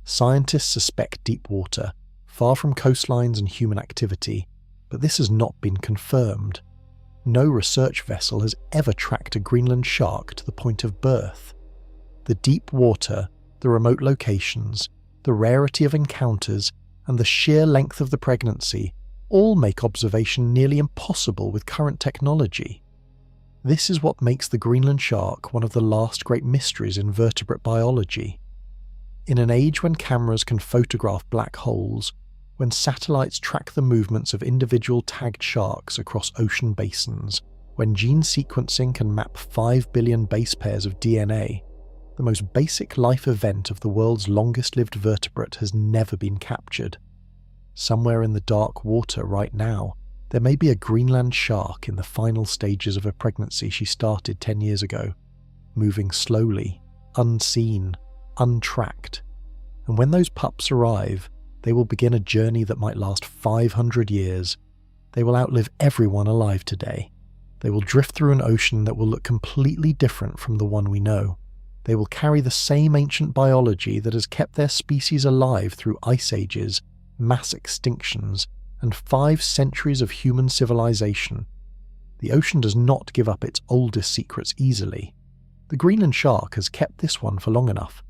Scientists suspect deep water, far from coastlines and human activity, but this has not been confirmed. No research vessel has ever tracked a Greenland shark to the point of birth. The deep water, the remote locations, the rarity of encounters, and the sheer length of the pregnancy all make observation nearly impossible with current technology. This is what makes the Greenland shark one of the last great mysteries in vertebrate biology. In an age when cameras can photograph black holes, when satellites track the movements of individual tagged sharks across ocean basins, when gene sequencing can map 5 billion base pairs of DNA, the most basic life event of the world's longest-lived vertebrate has never been captured. Somewhere in the dark water right now, there may be a Greenland shark in the final stages of a pregnancy she started 10 years ago, moving slowly, unseen, untracked. And when those pups arrive, they will begin a journey that might last 500 years. They will outlive everyone alive today. They will drift through an ocean that will look completely different from the one we know. They will carry the same ancient biology that has kept their species alive through ice ages, mass extinctions, and 5 centuries of human civilization. The ocean does not give up its oldest secrets easily. The Greenland shark has kept this one for long enough.